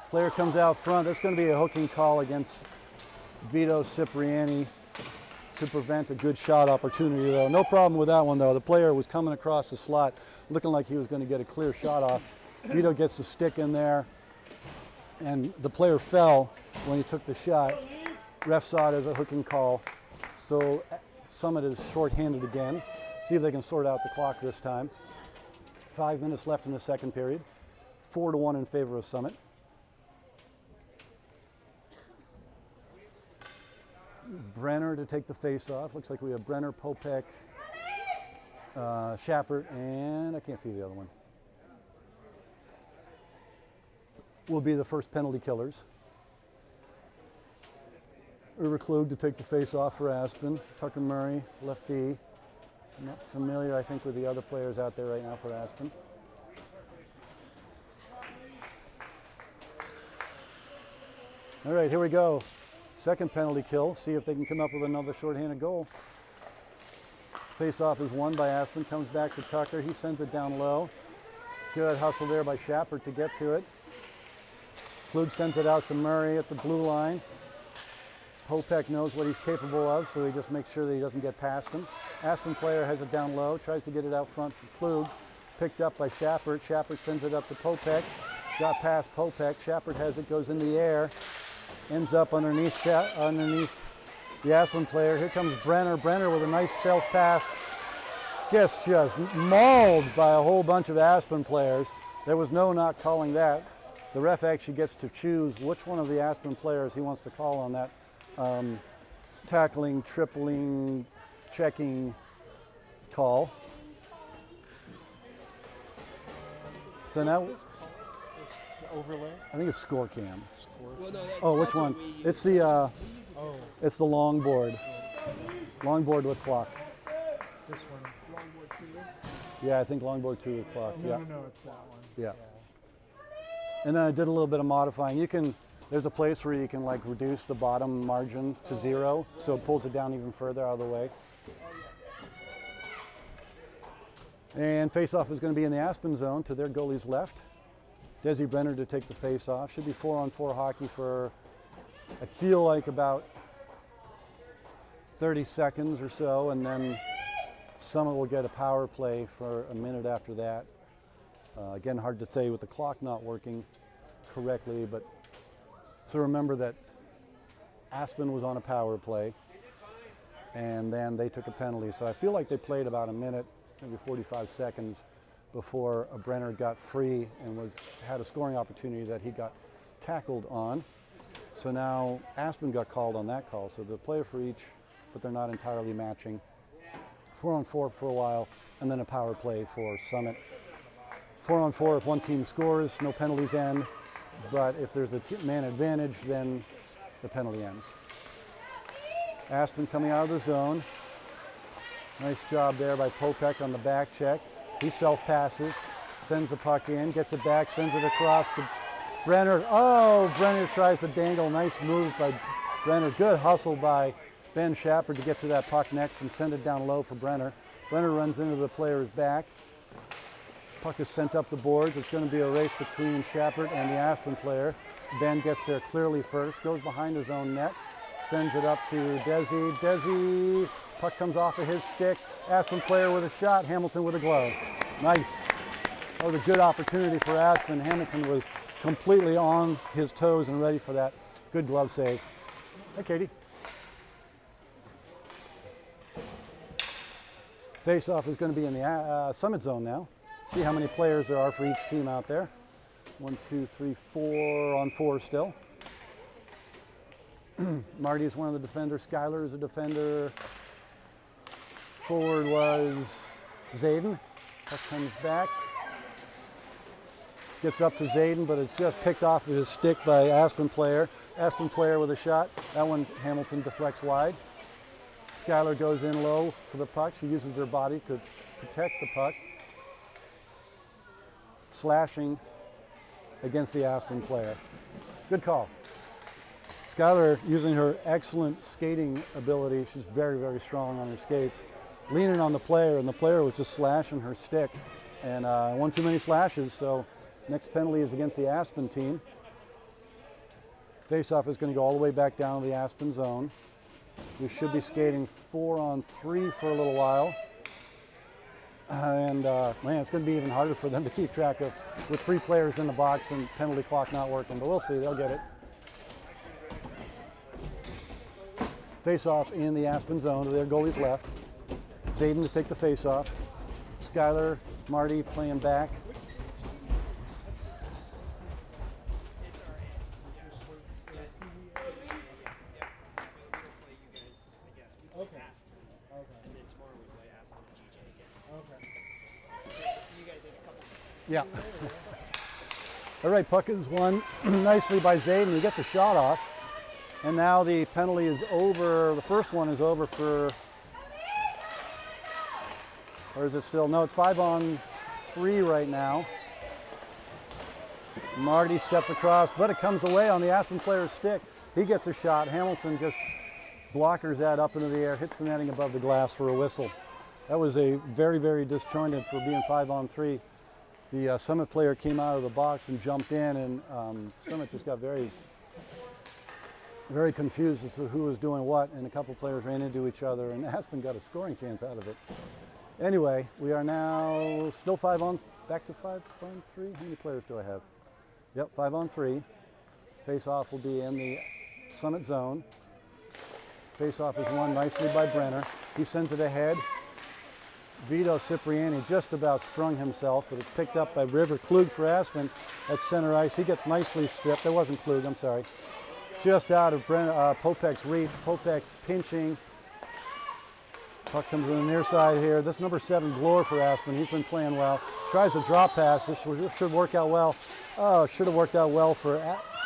A: Player comes out front. That's going to be a hooking call against Vito Cipriani to prevent a good shot opportunity, though. No problem with that one, though. The player was coming across the slot, looking like he was going to get a clear shot off. Vito gets the stick in there, and the player fell when he took the shot. Ref saw it as a hooking call. So Summit is shorthanded again. See if they can sort out the clock this time. 5 minutes left in the second period. 4-1 in favor of Summit. Brenner to take the face-off. Looks like we have Brenner, Popek, Schappert, and I can't see the other one. Will be the first penalty killers. River Klug to take the face-off for Aspen. Tucker Murray, lefty. I'm not familiar, I think, with the other players out there right now for Aspen. All right, here we go. Second penalty kill. See if they can come up with another shorthanded goal. Face-off is won by Aspen. Comes back to Tucker. He sends it down low. Good hustle there by Schappert to get to it. Klug sends it out to Murray at the blue line. Popek knows what he's capable of, so he just makes sure that he doesn't get past him. Aspen player has it down low, tries to get it out front for Klug. Picked up by Schappert. Schappert sends it up to Popek. Got past Popek. Schappert has it, goes in the air. Ends up underneath the Aspen player. Here comes Brenner. Brenner with a nice self-pass. Gets just mauled by a whole bunch of Aspen players. There was no not calling that. The ref actually gets to choose which one of the Aspen players he wants to call on that tackling, tripling, checking call. So now,
B: What's this called? The overlay?
A: I think it's score cam.
D: Well, no,
A: Oh, which one? It's the it's the long board. Long board with clock.
B: This one.
D: longboard two.
A: Yeah, I think long board 2 with clock.
B: No,
A: Yeah.
B: no, it's that one.
A: Yeah. And then I did a little bit of modifying. There's a place where you can like reduce the bottom margin to 0, so it pulls it down even further out of the way. And face-off is going to be in the Aspen zone to their goalie's left. Desi Brenner to take the face-off. Should be 4-on-4 hockey for, I feel like, about 30 seconds or so, and then Summit will get a power play for a minute after that. Again, hard to say with the clock not working correctly, but so remember that Aspen was on a power play, and then they took a penalty. So I feel like they played about a minute, maybe 45 seconds before Brenner got free and had a scoring opportunity that he got tackled on. So now Aspen got called on that call. So the player for each, but they're not entirely matching. 4-on-4 for a while, and then a power play for Summit. 4-on-4 if one team scores, no penalties end. But if there's a man advantage, then the penalty ends. Aspen coming out of the zone. Nice job there by Popek on the back check. He self-passes, sends the puck in, gets it back, sends it across to Brenner. Oh, Brenner tries to dangle. Nice move by Brenner. Good hustle by Ben Shepard to get to that puck next and send it down low for Brenner. Brenner runs into the player's back. Puck is sent up the boards. It's going to be a race between Shepard and the Aspen player. Ben gets there clearly first, goes behind his own net, sends it up to Desi. Desi, puck comes off of his stick. Aspen player with a shot, Hamilton with a glove. Nice. That was a good opportunity for Aspen. Hamilton was completely on his toes and ready for that. Good glove save. Hi, Katie. Face-off is going to be in the Summit zone now. See how many players there are for each team out there. 1, 2, 3, 4-on-4 still. Marty is one of the defenders. Skylar is a defender. Forward was Zayden. Puck comes back. Gets up to Zayden, but it's just picked off of his stick by Aspen player. Aspen player with a shot. That one Hamilton deflects wide. Skylar goes in low for the puck. She uses her body to protect the puck. Slashing against the Aspen player. Good call. Skylar using her excellent skating ability. She's very, very strong on her skates. Leaning on the player, and the player was just slashing her stick. And one too many slashes, so next penalty is against the Aspen team. Face-off is going to go all the way back down to the Aspen zone. We should be skating 4-on-3 for a little while. And man, it's going to be even harder for them to keep track of with 3 players in the box and penalty clock not working, but we'll see, they'll get it. Face-off in the Aspen zone to their goalie's left. Zayden to take the face-off. Skylar, Marty playing back. Yeah. All right, puck is won nicely by Zayden. He gets a shot off. And now the penalty is over. The first one is over for, or is it still? No, it's 5-on-3 right now. Marty steps across, but it comes away on the Aspen player's stick. He gets a shot. Hamilton just blockers that up into the air, hits the netting above the glass for a whistle. That was a very, very disjointed for being 5-on-3. The Summit player came out of the box and jumped in, and Summit just got very, very confused as to who was doing what, and a couple players ran into each other, and Aspen got a scoring chance out of it. Anyway, we are now still back to 5-on-3. How many players do I have? Yep, 5-on-3. Face-off will be in the Summit zone. Face-off is won nicely by Brenner. He sends it ahead. Vito Cipriani just about sprung himself, but it's picked up by River. Klug for Aspen at center ice. He gets nicely stripped. That wasn't Klug, I'm sorry. Just out of Popek's reach. Popek pinching. Puck comes in the near side here. This number 7, Glor for Aspen. He's been playing well. Tries a drop pass. This should work out well. Oh, it should have worked out well for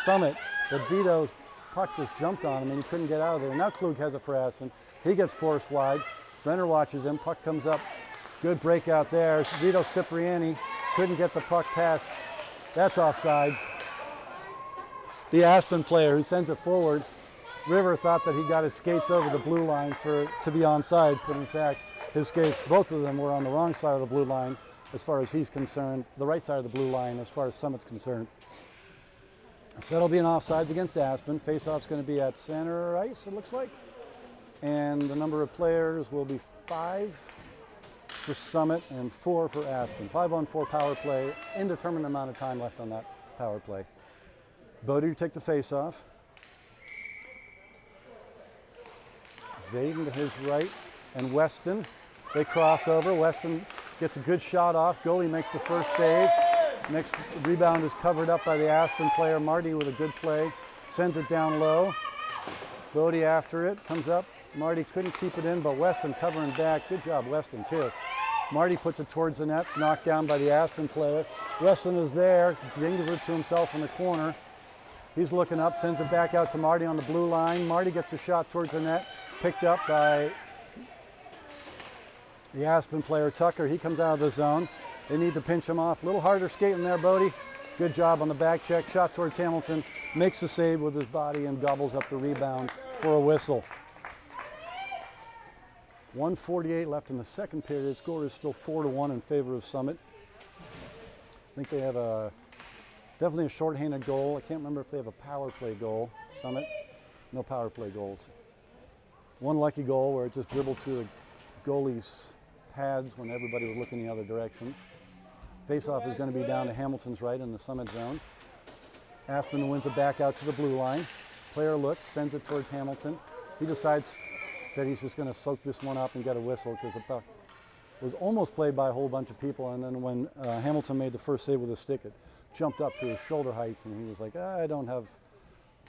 A: Summit, but Vito's puck just jumped on him and he couldn't get out of there. Now Klug has it for Aspen. He gets forced wide. Brenner watches him. Puck comes up. Good breakout there. Vito Cipriani couldn't get the puck past. That's offsides. The Aspen player who sends it forward. River thought that he got his skates over the blue line to be onside, but in fact, His skates, both of them were on the wrong side of the blue line as far as he's concerned, the right side of the blue line as far as Summit's concerned. So that'll be an offsides against Aspen. Face-off's going to be at center ice, it looks like. And the number of players will be 5 for Summit and 4 for Aspen. 5-on-4 power play, indeterminate amount of time left on that power play. Bodie to take the face-off. Zayden to his right, and Weston. They cross over. Weston gets a good shot off. Goalie makes the first save. Next rebound is covered up by the Aspen player, Marty, with a good play. Sends it down low. Bodie after it, comes up. Marty couldn't keep it in, but Weston covering back. Good job, Weston, too. Marty puts it towards the nets, knocked down by the Aspen player. Weston is there, dingles it to himself in the corner. He's looking up, sends it back out to Marty on the blue line. Marty gets a shot towards the net, picked up by the Aspen player, Tucker. He comes out of the zone. They need to pinch him off. A little harder skating there, Bodie. Good job on the back check. Shot towards Hamilton. Makes the save with his body and gobbles up the rebound for a whistle. 1:48 left in the second period. The score is still 4-1 in favor of Summit. I think they have definitely a shorthanded goal. I can't remember if they have a power play goal. Summit, no power play goals. One lucky goal where it just dribbled through the goalie's pads when everybody was looking the other direction. Face-off is going to be down to Hamilton's right in the Summit zone. Aspen wins it back out to the blue line. Player looks, sends it towards Hamilton. He decides that he's just going to soak this one up and get a whistle because the puck was almost played by a whole bunch of people, and then when Hamilton made the first save with his stick, it jumped up to his shoulder height, and he was like, I don't have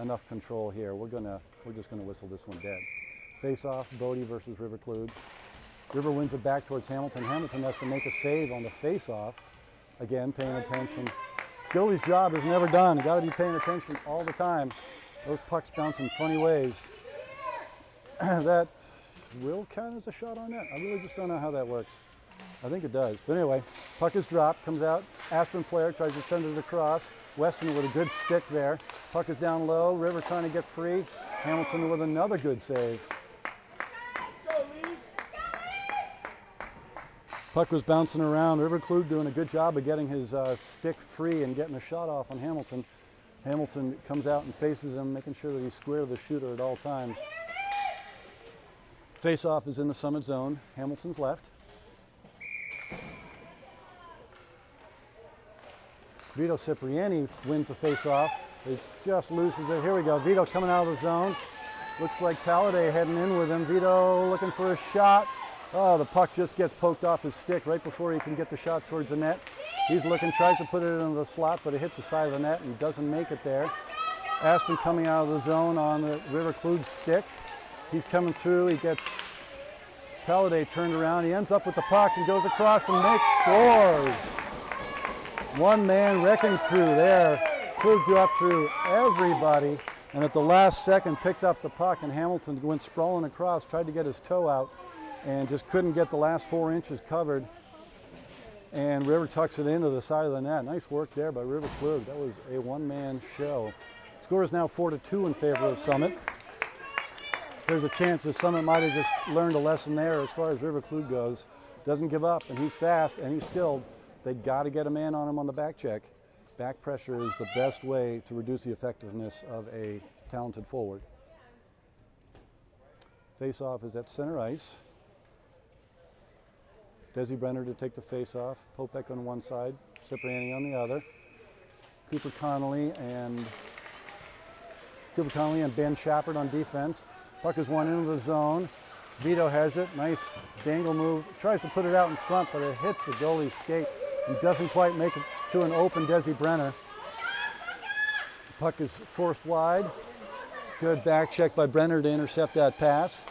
A: enough control here. We're just going to whistle this one dead. Face-off, Bodie versus River Klug. River wins it back towards Hamilton. Hamilton has to make a save on the face-off. Again, paying attention. Goalie's job is never done. You got to be paying attention all the time. Those pucks bounce in funny ways. That will count as a shot on net. I really just don't know how that works. I think it does. But anyway, puck is dropped, comes out. Aspen player tries to send it across. Weston with a good stick there. Puck is down low. River trying to get free. Hamilton with another good save. Puck was bouncing around. River Klug doing a good job of getting his stick free and getting a shot off on Hamilton. Hamilton comes out and faces him, making sure that he's square to the shooter at all times. Face-off is in the Summit zone. Hamilton's left. Vito Cipriani wins the face-off. He just loses it. Here we go. Vito coming out of the zone. Looks like Talladay heading in with him. Vito looking for a shot. Oh, the puck just gets poked off his stick right before he can get the shot towards the net. He's looking, tries to put it into the slot, but it hits the side of the net and doesn't make it there. Aspen coming out of the zone on the River Klug's stick. He's coming through. He gets Talladay turned around. He ends up with the puck and goes across and scores. One-man wrecking crew there. Klug got through everybody, and at the last second picked up the puck, and Hamilton went sprawling across, tried to get his toe out, and just couldn't get the last 4 inches covered. And River tucks it into the side of the net. Nice work there by River Klug. That was a one-man show. Score is now 4-2 in favor of Summit. There's a chance that Summit might have just learned a lesson there as far as River Klug goes. Doesn't give up, and he's fast and he's skilled. They got to get a man on him on the back check. Back pressure is the best way to reduce the effectiveness of a talented forward. Face-off is at center ice. Desi Brenner to take the face-off. Popek on one side, Cipriani on the other. Cooper Connolly and Ben Shepard on defense. Puck is one into the zone. Vito has it. Nice dangle move. Tries to put it out in front, but it hits the goalie's skate. He doesn't quite make it to an open Desi Brenner. Puck is forced wide. Good back check by Brenner to intercept that pass.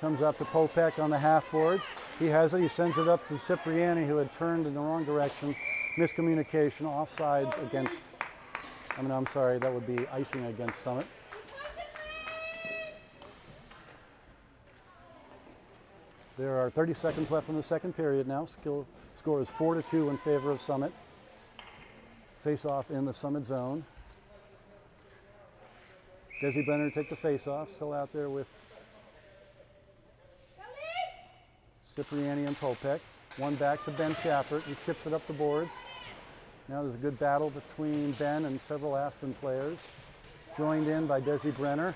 A: Comes up to Popek on the half boards. He has it. He sends it up to Cipriani, who had turned in the wrong direction. Miscommunication, offsides against, I'm sorry, that would be icing against Summit. There are 30 seconds left in the second period now. Score is 4-2 in favor of Summit. Face-off in the Summit zone. Desi Brenner take the face-off, still out there with Cipriani and Popek. One back to Ben Schappert. He chips it up the boards. Now there's a good battle between Ben and several Aspen players. Joined in by Desi Brenner.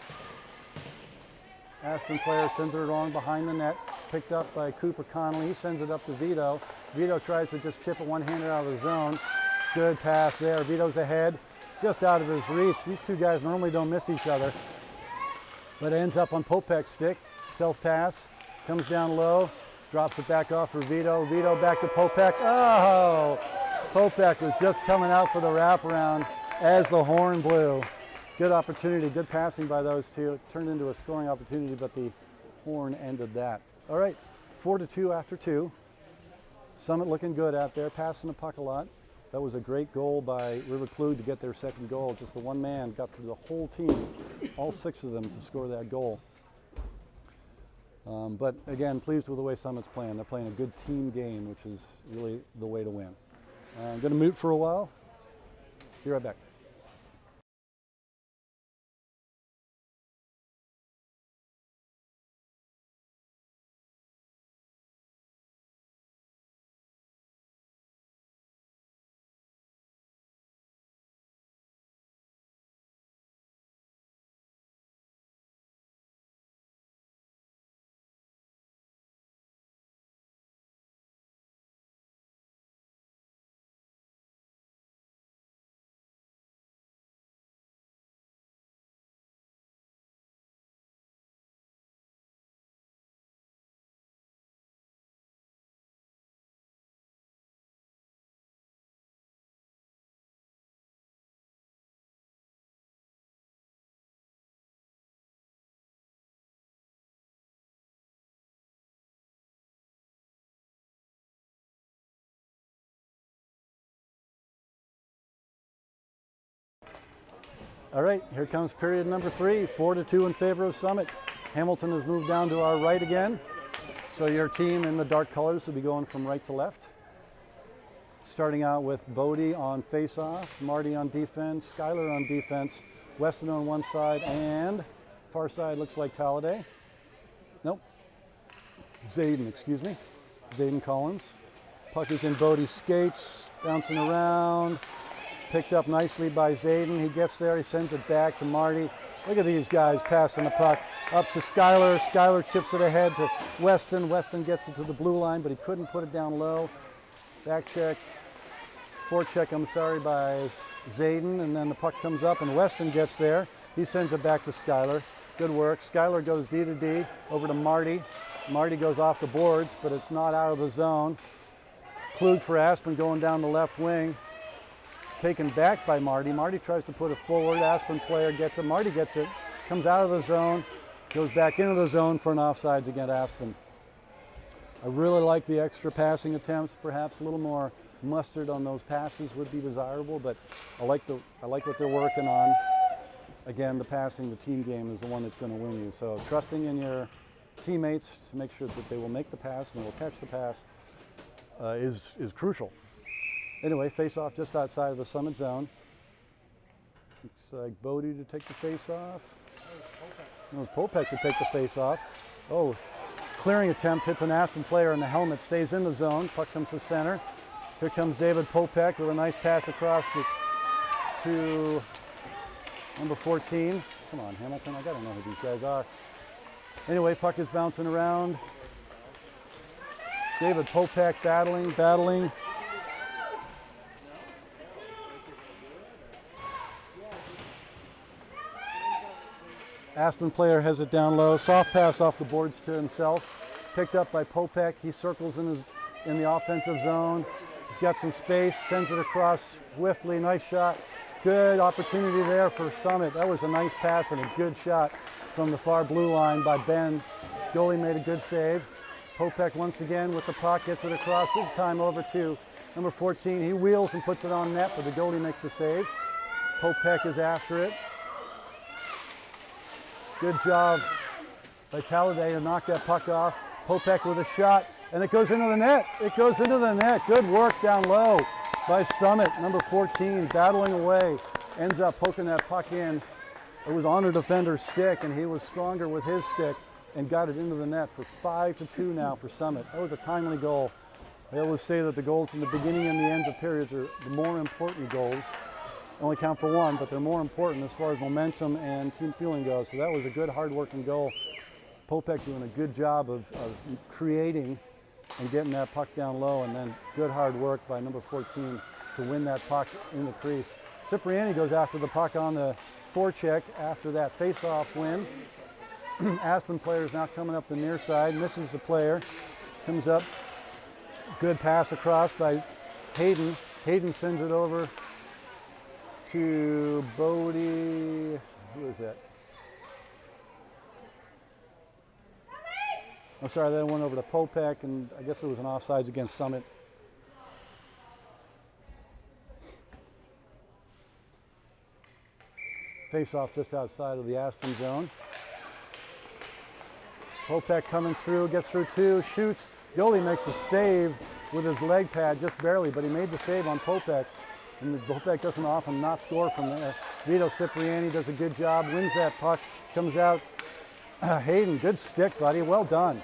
A: Aspen player sends it along behind the net. Picked up by Cooper Connolly. He sends it up to Vito. Vito tries to just chip it one-handed out of the zone. Good pass there. Vito's ahead. Just out of his reach. These two guys normally don't miss each other. But it ends up on Popek's stick. Self-pass. Comes down low. Drops it back off for Vito. Vito back to Popek. Oh! Popek was just coming out for the wraparound as the horn blew. Good opportunity, good passing by those two. It turned into a scoring opportunity, but the horn ended that. All right, 4-2 after 2. Summit looking good out there, passing the puck a lot. That was a great goal by River Klug to get their second goal. Just the one man got through the whole team, all 6 of them to score that goal. But again, pleased with the way Summit's playing. They're playing a good team game, which is really the way to win. I'm going to mute for a while. Be right back. All right, here comes period number 3, 4-2 in favor of Summit. Hamilton has moved down to our right again. So your team in the dark colors will be going from right to left. Starting out with Bodie on face-off, Marty on defense, Schuyler on defense, Weston on one side, and far side looks like Talladay. Nope. Zayden, excuse me. Zayden Collins. Puck is in Bodie's skates, bouncing around. Picked up nicely by Zayden. He gets there, he sends it back to Marty. Look at these guys passing the puck up to Schuyler. Schuyler chips it ahead to Weston. Weston gets it to the blue line, but he couldn't put it down low. Back check, forecheck, I'm sorry, by Zayden. And then the puck comes up and Weston gets there. He sends it back to Schuyler. Good work. Schuyler goes D to D over to Marty. Marty goes off the boards, but it's not out of the zone. Klug for Aspen going down the left wing. Taken back by Marty. Marty tries to put it forward. Aspen player gets it. Marty gets it. Comes out of the zone. Goes back into the zone for an offsides against Aspen. I really like the extra passing attempts. Perhaps a little more mustard on those passes would be desirable, but I like what they're working on. Again, the passing, the team game is the one that's going to win you. So trusting in your teammates to make sure that they will make the pass and will catch the pass is crucial. Anyway, face-off just outside of the Summit zone. Looks like Bodie to take the face-off. It was Popek to take the face-off. Oh, clearing attempt, hits an Aspen player in the helmet, stays in the zone. Puck comes to center. Here comes David Popek with a nice pass across to number 14. Come on, Hamilton, I gotta know who these guys are. Anyway, puck is bouncing around. David Popek battling. Aspen player has it down low. Soft pass off the boards to himself. Picked up by Popek. He circles in the offensive zone. He's got some space, sends it across swiftly. Nice shot. Good opportunity there for Summit. That was a nice pass and a good shot from the far blue line by Ben. Goalie made a good save. Popek once again with the puck, gets it across. This time over to number 14. He wheels and puts it on net, but the goalie makes the save. Popek is after it. Good job by Talladay to knock that puck off. Popek with a shot, and it goes into the net. It goes into the net. Good work down low by Summit, number 14, battling away. Ends up poking that puck in. It was on a defender's stick, and he was stronger with his stick. and got it into the net for 5-2 now for Summit. That was a timely goal. I always say that the goals in the beginning and the ends of periods are the more important goals. They only count for one, but they're more important as far as momentum and team feeling goes. So that was a good, hard-working goal. Popek doing a good job of creating and getting that puck down low, and then good hard work by number 14 to win that puck in the crease. Cipriani goes after the puck on the forecheck after that face-off win. Aspen player is now coming up the near side, misses the player, comes up, good pass across by Hayden. Hayden sends it over to Bodie, who is that? I'm sorry, that went over to Popek, and I guess it was an offsides against Summit. Face off just outside of the Aspen zone. Popek coming through, gets through two, shoots. Goalie makes a save with his leg pad, just barely, but he made the save on Popek. And Popek doesn't often not score from there. Vito Cipriani does a good job, wins that puck, comes out. Hayden, good stick, buddy, well done.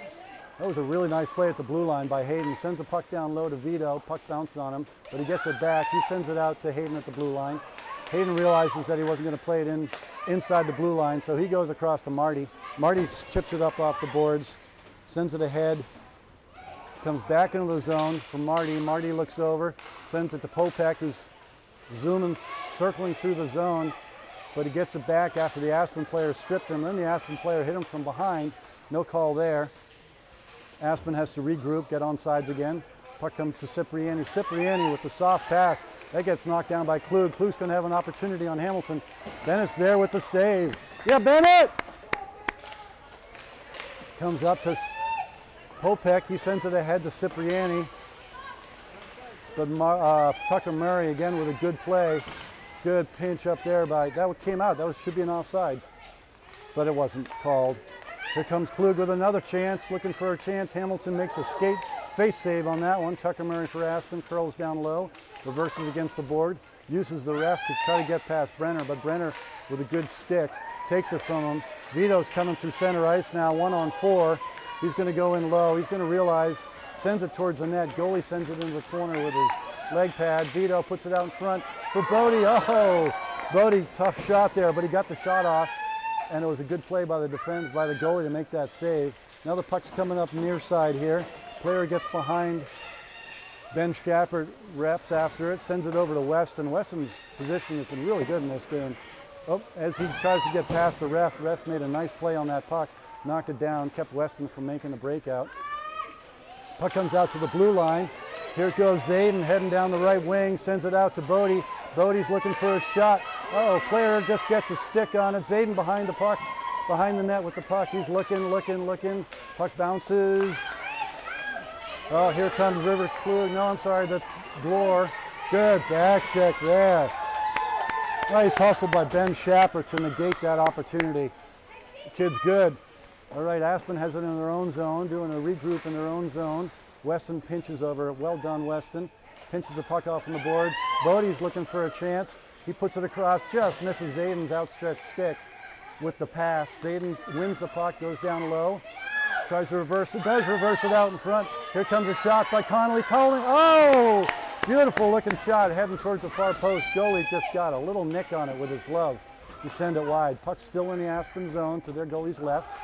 A: That was a really nice play at the blue line by Hayden. Sends the puck down low to Vito, puck bounced on him, but he gets it back. He sends it out to Hayden at the blue line. Hayden realizes that he wasn't going to play it inside the blue line, so he goes across to Marty. Marty chips it up off the boards, sends it ahead, comes back into the zone for Marty. Marty looks over, sends it to Popek, who's zooming, circling through the zone, but he gets it back after the Aspen player stripped him. Then the Aspen player hit him from behind. No call there. Aspen has to regroup, get on sides again. Puck comes to Cipriani. Cipriani with the soft pass. That gets knocked down by Klug. Klug's going to have an opportunity on Hamilton. Bennett's there with the save. Yeah, Bennett! Comes up to Popek. He sends it ahead to Cipriani. But Tucker Murray again with a good play. Good pinch up there by, that came out. That should be an offsides, but it wasn't called. Here comes Klug with another chance, looking for a chance. Hamilton makes a skate face save on that one. Tucker Murray for Aspen, curls down low, reverses against the board, uses the ref to try to get past Brenner, but Brenner with a good stick takes it from him. Vito's coming through center ice now, 1-on-4. He's going to go in low. He's going to realize, sends it towards the net. Goalie sends it into the corner with his leg pad. Vito puts it out in front for Bodie. Oh, Bodie, tough shot there, but he got the shot off. And it was a good play by the goalie to make that save. Now the puck's coming up near side here. Player gets behind Ben Schappert, reps after it, sends it over to Weston. Weston's position has been really good in this game. Oh, as he tries to get past the ref made a nice play on that puck, knocked it down, kept Weston from making the breakout. Puck comes out to the blue line. Here goes Zayden heading down the right wing, sends it out to Bodie. Bodie's looking for a shot. Oh, player just gets a stick on it. Zayden behind the puck, behind the net with the puck. He's looking. Puck bounces. Oh, here comes River Klug. No, I'm sorry, that's Glore. Good back check there. Nice hustle by Ben Schapper to negate that opportunity. The kid's good. All right, Aspen has it in their own zone, doing a regroup in their own zone. Weston pinches over. Well done, Weston. Pinches the puck off from the boards. Bodie's looking for a chance. He puts it across, just misses Zayden's outstretched stick with the pass. Zayden wins the puck, goes down low, tries to reverse it, does reverse it out in front. Here comes a shot by Connolly. Oh, beautiful looking shot heading towards the far post. Goalie just got a little nick on it with his glove to send it wide. Puck's still in the Aspen zone to their goalie's left.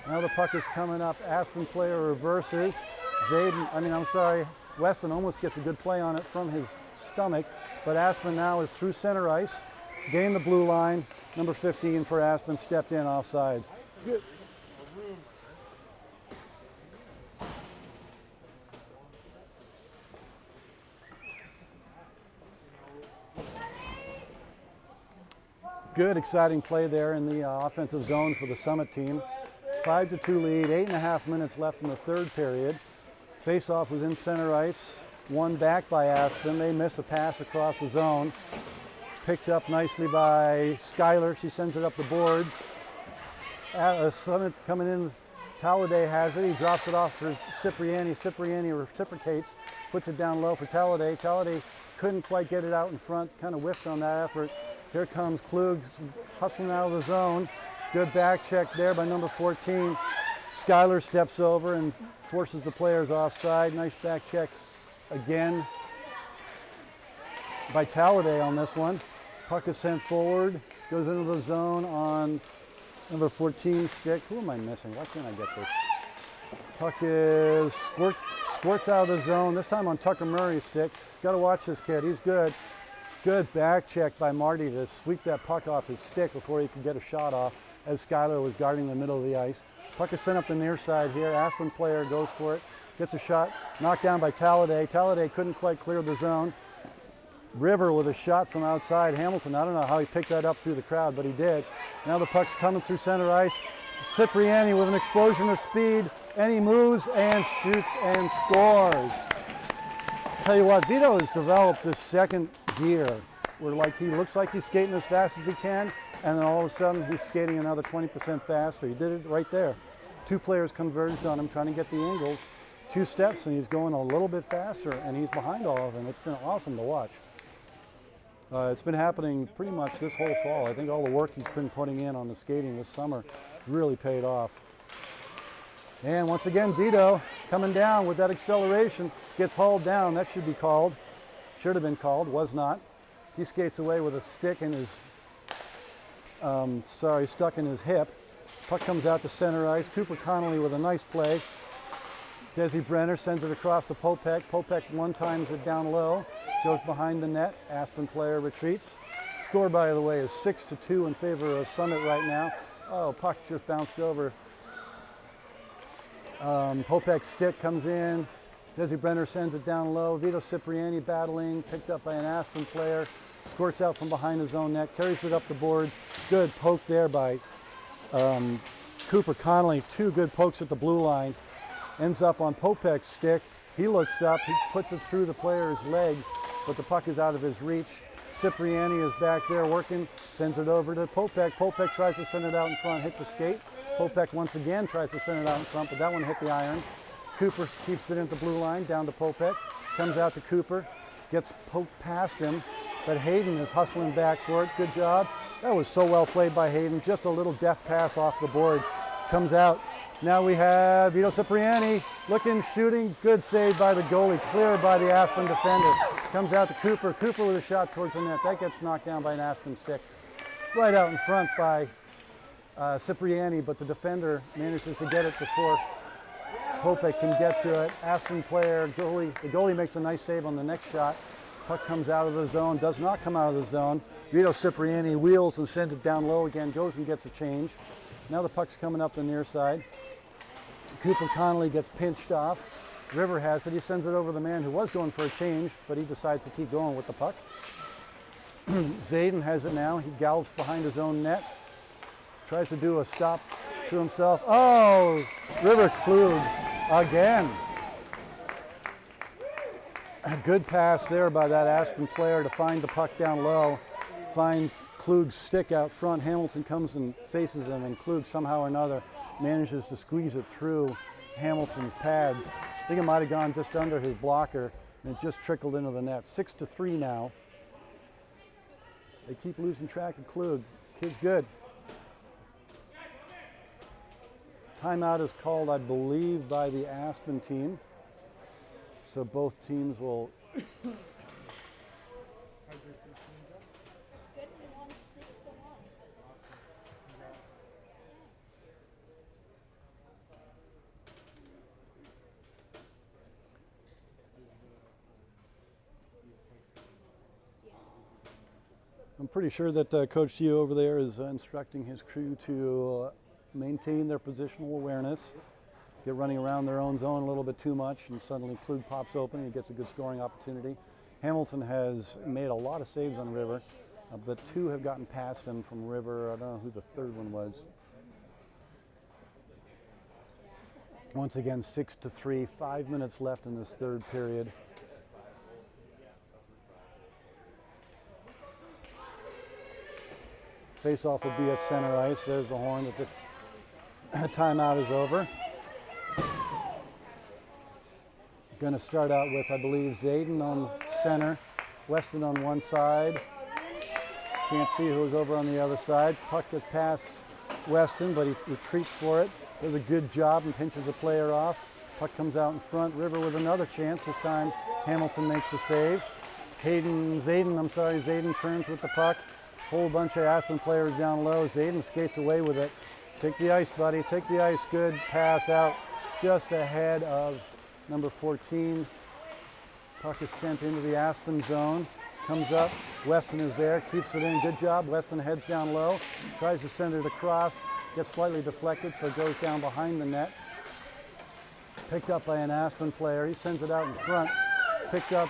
A: Now the puck is coming up. Aspen player reverses. Weston almost gets a good play on it from his stomach, but Aspen now is through center ice, gained the blue line. Number 15 for Aspen stepped in offsides. Good. Good, exciting play there in the offensive zone for the Summit team. 5-2 lead, 8.5 minutes left in the third period. Face-off was in center ice, won back by Aspen. They miss a pass across the zone. Picked up nicely by Skyler. She sends it up the boards. Summit coming in, Talladay has it. He drops it off for Cipriani. Cipriani reciprocates, puts it down low for Talladay. Talladay couldn't quite get it out in front, kind of whiffed on that effort. Here comes Klug hustling out of the zone. Good back check there by number 14. Skyler steps over and forces the players offside. Nice back check again by Talladay on this one. Puck is sent forward, goes into the zone on number 14 stick. Who am I missing? Why can't I get this? Puck is squirts out of the zone, this time on Tucker Murray's stick. Got to watch this kid, he's good. Good back check by Marty to sweep that puck off his stick before he could get a shot off as Skyler was guarding the middle of the ice. Puck is sent up the near side here. Aspen player goes for it, gets a shot, knocked down by Talladay. Talladay couldn't quite clear the zone. River with a shot from outside. Hamilton, I don't know how he picked that up through the crowd, but he did. Now the puck's coming through center ice. Cipriani with an explosion of speed, and he moves and shoots and scores. Tell you what, Vito has developed this second gear where like he looks like he's skating as fast as he can, and then all of a sudden he's skating another 20% faster. He did it right there. Two players converged on him trying to get the angles. 2 steps and he's going a little bit faster, and he's behind all of them. It's been awesome to watch. It's been happening pretty much this whole fall. I think all the work he's been putting in on the skating this summer really paid off. And once again, Vito coming down with that acceleration, gets hauled down. That should be called. Should have been called, was not. He skates away with a stick in his, stuck in his hip. Puck comes out to center ice. Cooper Connolly with a nice play. Desi Brenner sends it across to Popek. Popek one-times it down low. Goes behind the net. Aspen player retreats. Score, by the way, is 6-2 in favor of Summit right now. Oh, puck just bounced over. Popek's stick comes in. Desi Brenner sends it down low. Vito Cipriani battling, picked up by an Aspen player. Squirts out from behind his own net, carries it up the boards. Good poke there by Cooper Connolly. 2 good pokes at the blue line. Ends up on Popek's stick. He looks up, he puts it through the player's legs, but the puck is out of his reach. Cipriani is back there working, sends it over to Popek. Popek tries to send it out in front, hits a skate. Popek once again tries to send it out in front, but that one hit the iron. Cooper keeps it into blue line, down to Popek. Comes out to Cooper, gets poked past him, but Hayden is hustling back for it. Good job. That was so well played by Hayden. Just a little deft pass off the boards. Comes out. Now we have Vito Cipriani looking, shooting. Good save by the goalie, clear by the Aspen defender. Comes out to Cooper. Cooper with a shot towards the net. That gets knocked down by an Aspen stick. Right out in front by Cipriani, but the defender manages to get it before Popek can get to it. Aspen player, the goalie makes a nice save on the next shot. Puck comes out of the zone, does not come out of the zone. Vito Cipriani wheels and sends it down low again, goes and gets a change. Now the puck's coming up the near side. Cooper Connolly gets pinched off. River has it. He sends it over the man who was going for a change, but he decides to keep going with the puck. Zayden has it now. He gallops behind his own net. Tries to do a stop to himself. Oh, River Klug again. A good pass there by that Aspen player to find the puck down low. Finds Klug's stick out front. Hamilton comes and faces him, and Klug somehow or another manages to squeeze it through Hamilton's pads. I think it might have gone just under his blocker, and it just trickled into the net. 6-3 now. They keep losing track of Klug. Kid's good. Timeout is called, I believe, by the Aspen team. So both teams will I'm pretty sure that Coach Gio over there is instructing his crew to maintain their positional awareness, get running around their own zone a little bit too much, and suddenly Klug pops open and he gets a good scoring opportunity. Hamilton has made a lot of saves on River, but 2 have gotten past him from River. I don't know who the third one was. Once again, 6-3, 5 minutes left in this third period. Face-off will be at center ice. There's the horn that the timeout is over. Going to start out with, I believe, Zayden on center, Weston on one side. Can't see who's over on the other side. Puck gets past Weston, but he retreats for it. Does a good job and pinches a player off. Puck comes out in front. River with another chance. This time Hamilton makes a save. Zayden turns with the puck. Whole bunch of Aspen players down low. Zayden skates away with it. Take the ice, buddy. Take the ice. Good pass out just ahead of number 14. Puck is sent into the Aspen zone. Comes up. Weston is there. Keeps it in. Good job. Weston heads down low. Tries to send it across. Gets slightly deflected, so it goes down behind the net. Picked up by an Aspen player. He sends it out in front. Picked up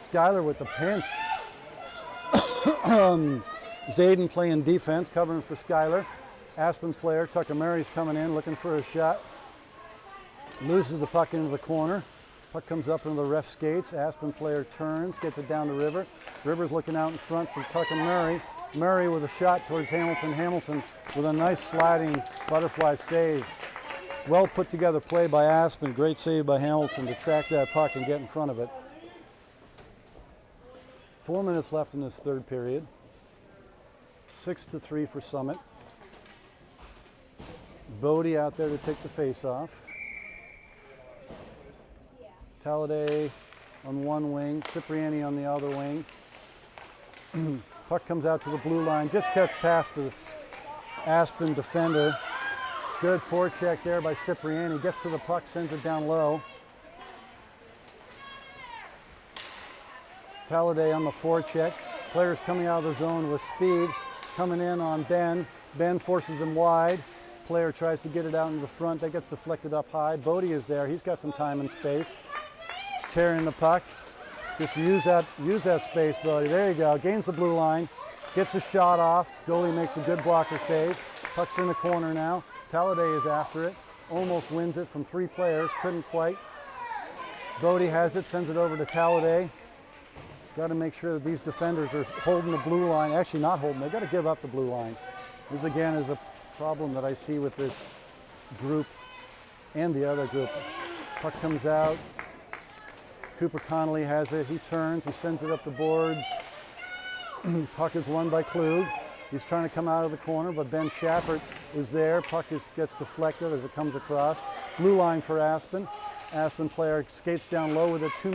A: Skyler with the pinch. Zayden playing defense, covering for Skyler. Aspen player, Tucker Murray's coming in, looking for a shot. Loses the puck into the corner. Puck comes up into the ref skates. Aspen player turns, gets it down to River. River's looking out in front for Tucker Murray. Murray with a shot towards Hamilton. Hamilton with a nice sliding butterfly save. Well put together play by Aspen. Great save by Hamilton to track that puck and get in front of it. 4 minutes left in this third period. 6-3 for Summit. Bodie out there to take the face-off. Talladay on one wing, Cipriani on the other wing. Puck comes out to the blue line, just cuts past the Aspen defender. Good forecheck there by Cipriani. Gets to the puck, sends it down low. Talladay on the forecheck. Players coming out of the zone with speed. Coming in on Ben. Ben forces him wide. Player tries to get it out in the front. That gets deflected up high. Bodie is there. He's got some time and space. Carrying the puck. Just use that space, Bodie. There you go. Gains the blue line. Gets a shot off. Goalie makes a good blocker save. Puck's in the corner now. Talladay is after it. Almost wins it from 3 players. Couldn't quite. Bodie has it. Sends it over to Talladay. Got to make sure that these defenders are holding the blue line. Actually not holding. They've got to give up the blue line. This again is a problem that I see with this group and the other group. Puck comes out. Cooper Connolly has it. He turns. He sends it up the boards. Puck is won by Klug. He's trying to come out of the corner, but Ben Schappert is there. Puck gets deflected as it comes across. Blue line for Aspen. Aspen player skates down low with it. Too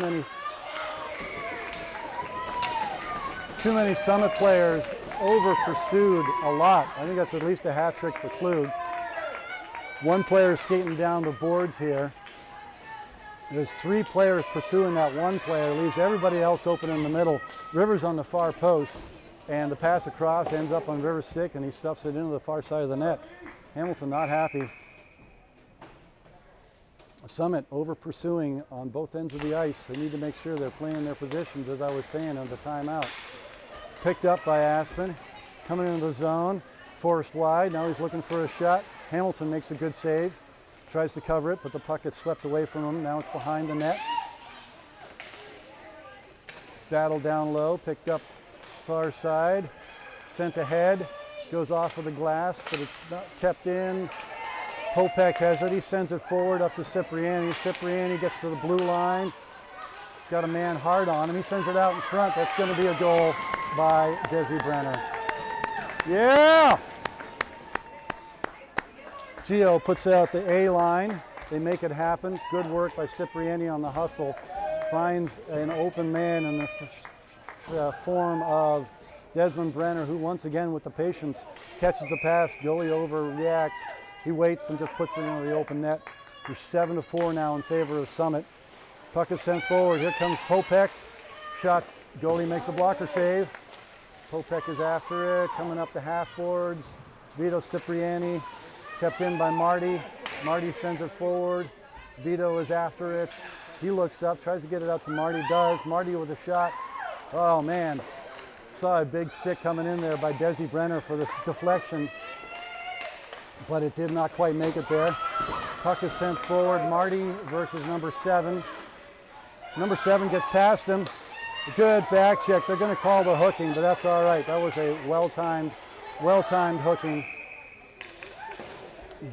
A: many Summit players over pursued a lot. I think that's at least a hat trick for Klug. One player skating down the boards here. There's 3 players pursuing that one player, leaves everybody else open in the middle. Rivers on the far post, and the pass across ends up on Rivers' stick, and he stuffs it into the far side of the net. Hamilton not happy. Summit over pursuing on both ends of the ice. They need to make sure they're playing their positions, as I was saying, on the timeout. Picked up by Aspen, coming into the zone, forced wide. Now he's looking for a shot. Hamilton makes a good save. Tries to cover it, but the puck gets swept away from him. Now it's behind the net. Battle down low, picked up far side, sent ahead, goes off of the glass, but it's not kept in. Popek has it. He sends it forward up to Cipriani. Cipriani gets to the blue line. He's got a man hard on him. He sends it out in front. That's going to be a goal by Desi Brenner. Yeah! Gio puts out the A line. They make it happen. Good work by Cipriani on the hustle. Finds an open man in the form of Desmond Brenner, who once again with the patience catches the pass. Goalie overreacts. He waits and just puts it into the open net. We're 7-4 now in favor of Summit. Puck is sent forward. Here comes Popek. Shot. Goalie makes a blocker save. Popek is after it. Coming up the half boards. Vito Cipriani. Kept in by Marty. Marty sends it forward. Vito is after it. He looks up, tries to get it out to Marty. Does. Marty with a shot. Oh man. Saw a big stick coming in there by Desi Brenner for the deflection, but it did not quite make it there. Puck is sent forward. Marty versus number 7. Number 7 gets past him. Good back check. They're going to call the hooking, but that's all right. That was a well-timed hooking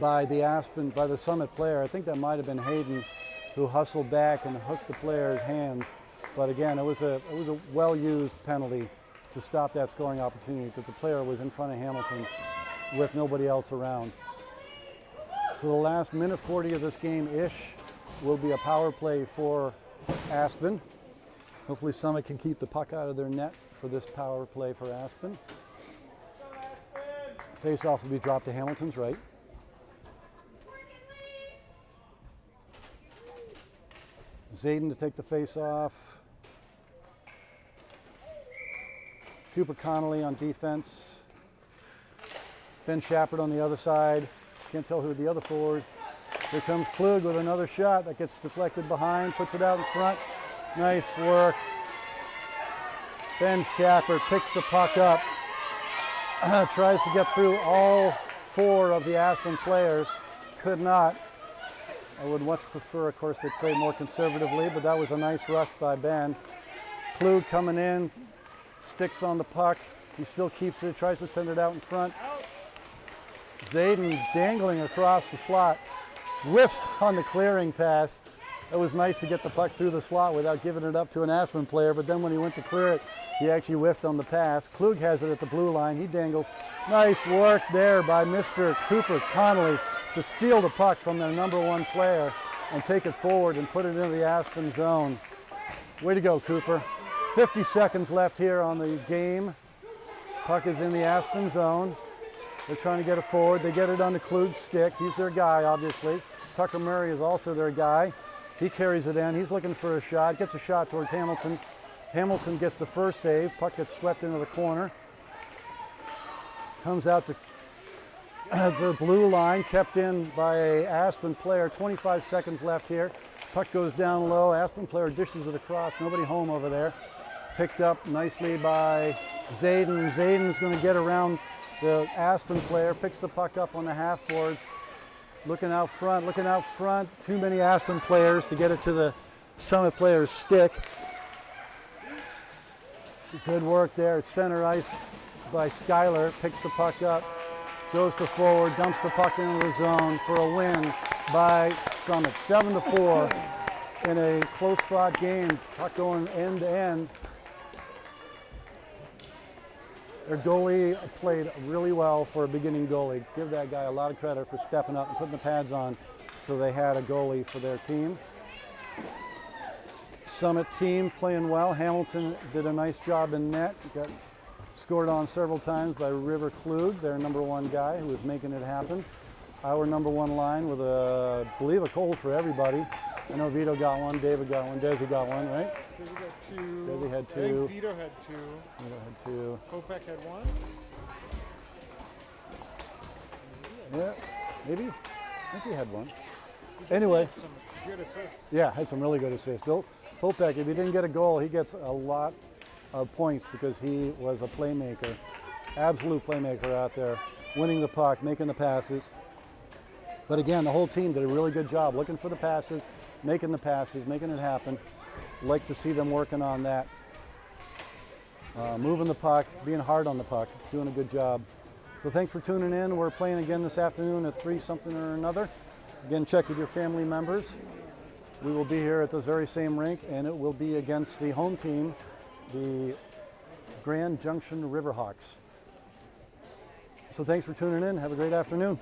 A: by the Summit player. I think that might have been Hayden, who hustled back and hooked the player's hands. But again, it was a well-used penalty to stop that scoring opportunity because the player was in front of Hamilton with nobody else around. So the last minute 40 of this game-ish will be a power play for Aspen. Hopefully Summit can keep the puck out of their net for this power play for Aspen. Face-off will be dropped to Hamilton's right. Zayden to take the face-off. Cooper Connolly on defense. Ben Shepard on the other side. Can't tell who the other forward. Here comes Klug with another shot that gets deflected behind, puts it out in front. Nice work. Ben Shepard picks the puck up. Tries to get through all 4 of the Aspen players. Could not. I would much prefer, of course, they played more conservatively, but that was a nice rush by Ben. Klug coming in, sticks on the puck. He still keeps it, tries to send it out in front. Zayden dangling across the slot, whiffs on the clearing pass. It was nice to get the puck through the slot without giving it up to an Aspen player, but then when he went to clear it, he actually whiffed on the pass. Klug has it at the blue line. He dangles. Nice work there by Mr. Cooper Connolly to steal the puck from their number 1 player and take it forward and put it into the Aspen zone. Way to go, Cooper. 50 seconds left here on the game. Puck is in the Aspen zone. They're trying to get it forward. They get it on the Klug's stick. He's their guy, obviously. Tucker Murray is also their guy. He carries it in. He's looking for a shot. Gets a shot towards Hamilton. Hamilton gets the first save. Puck gets swept into the corner. Comes out to the blue line, kept in by a Aspen player. 25 seconds left here. Puck goes down low. Aspen player dishes it across. Nobody home over there. Picked up nicely by Zayden. Zayden's going to get around the Aspen player. Picks the puck up on the half boards. Looking out front, looking out front. Too many Aspen players to get it to the Summit player's stick. Good work there at center ice by Schuyler. Picks the puck up, goes to forward, dumps the puck into the zone for a win by Summit. 7-4 in a close-fought game. Puck going end to end. Their goalie played really well for a beginning goalie. Give that guy a lot of credit for stepping up and putting the pads on so they had a goalie for their team. Summit team playing well. Hamilton did a nice job in net. Got scored on several times by River Klug, their number 1 guy who was making it happen. Our number 1 line with I believe a goal for everybody. I know Vito got one, David got one, Desi got one, right?
B: Desi got 2.
A: Desi had 2.
B: I think Vito had 2.
A: Vito had 2.
B: Kopech had 1.
A: Yeah, maybe. I think he had 1. Anyway.
B: Had some good assists.
A: Yeah, had some really good assists. Bill Popek, if he didn't get a goal, he gets a lot of points because he was a playmaker. Absolute playmaker out there, winning the puck, making the passes. But again, the whole team did a really good job looking for the passes, making it happen. Like to see them working on that. Moving the puck, being hard on the puck, doing a good job. So thanks for tuning in. We're playing again this afternoon at 3 something or another. Again, check with your family members. We will be here at this very same rink, and it will be against the home team, the Grand Junction Riverhawks. So thanks for tuning in. Have a great afternoon.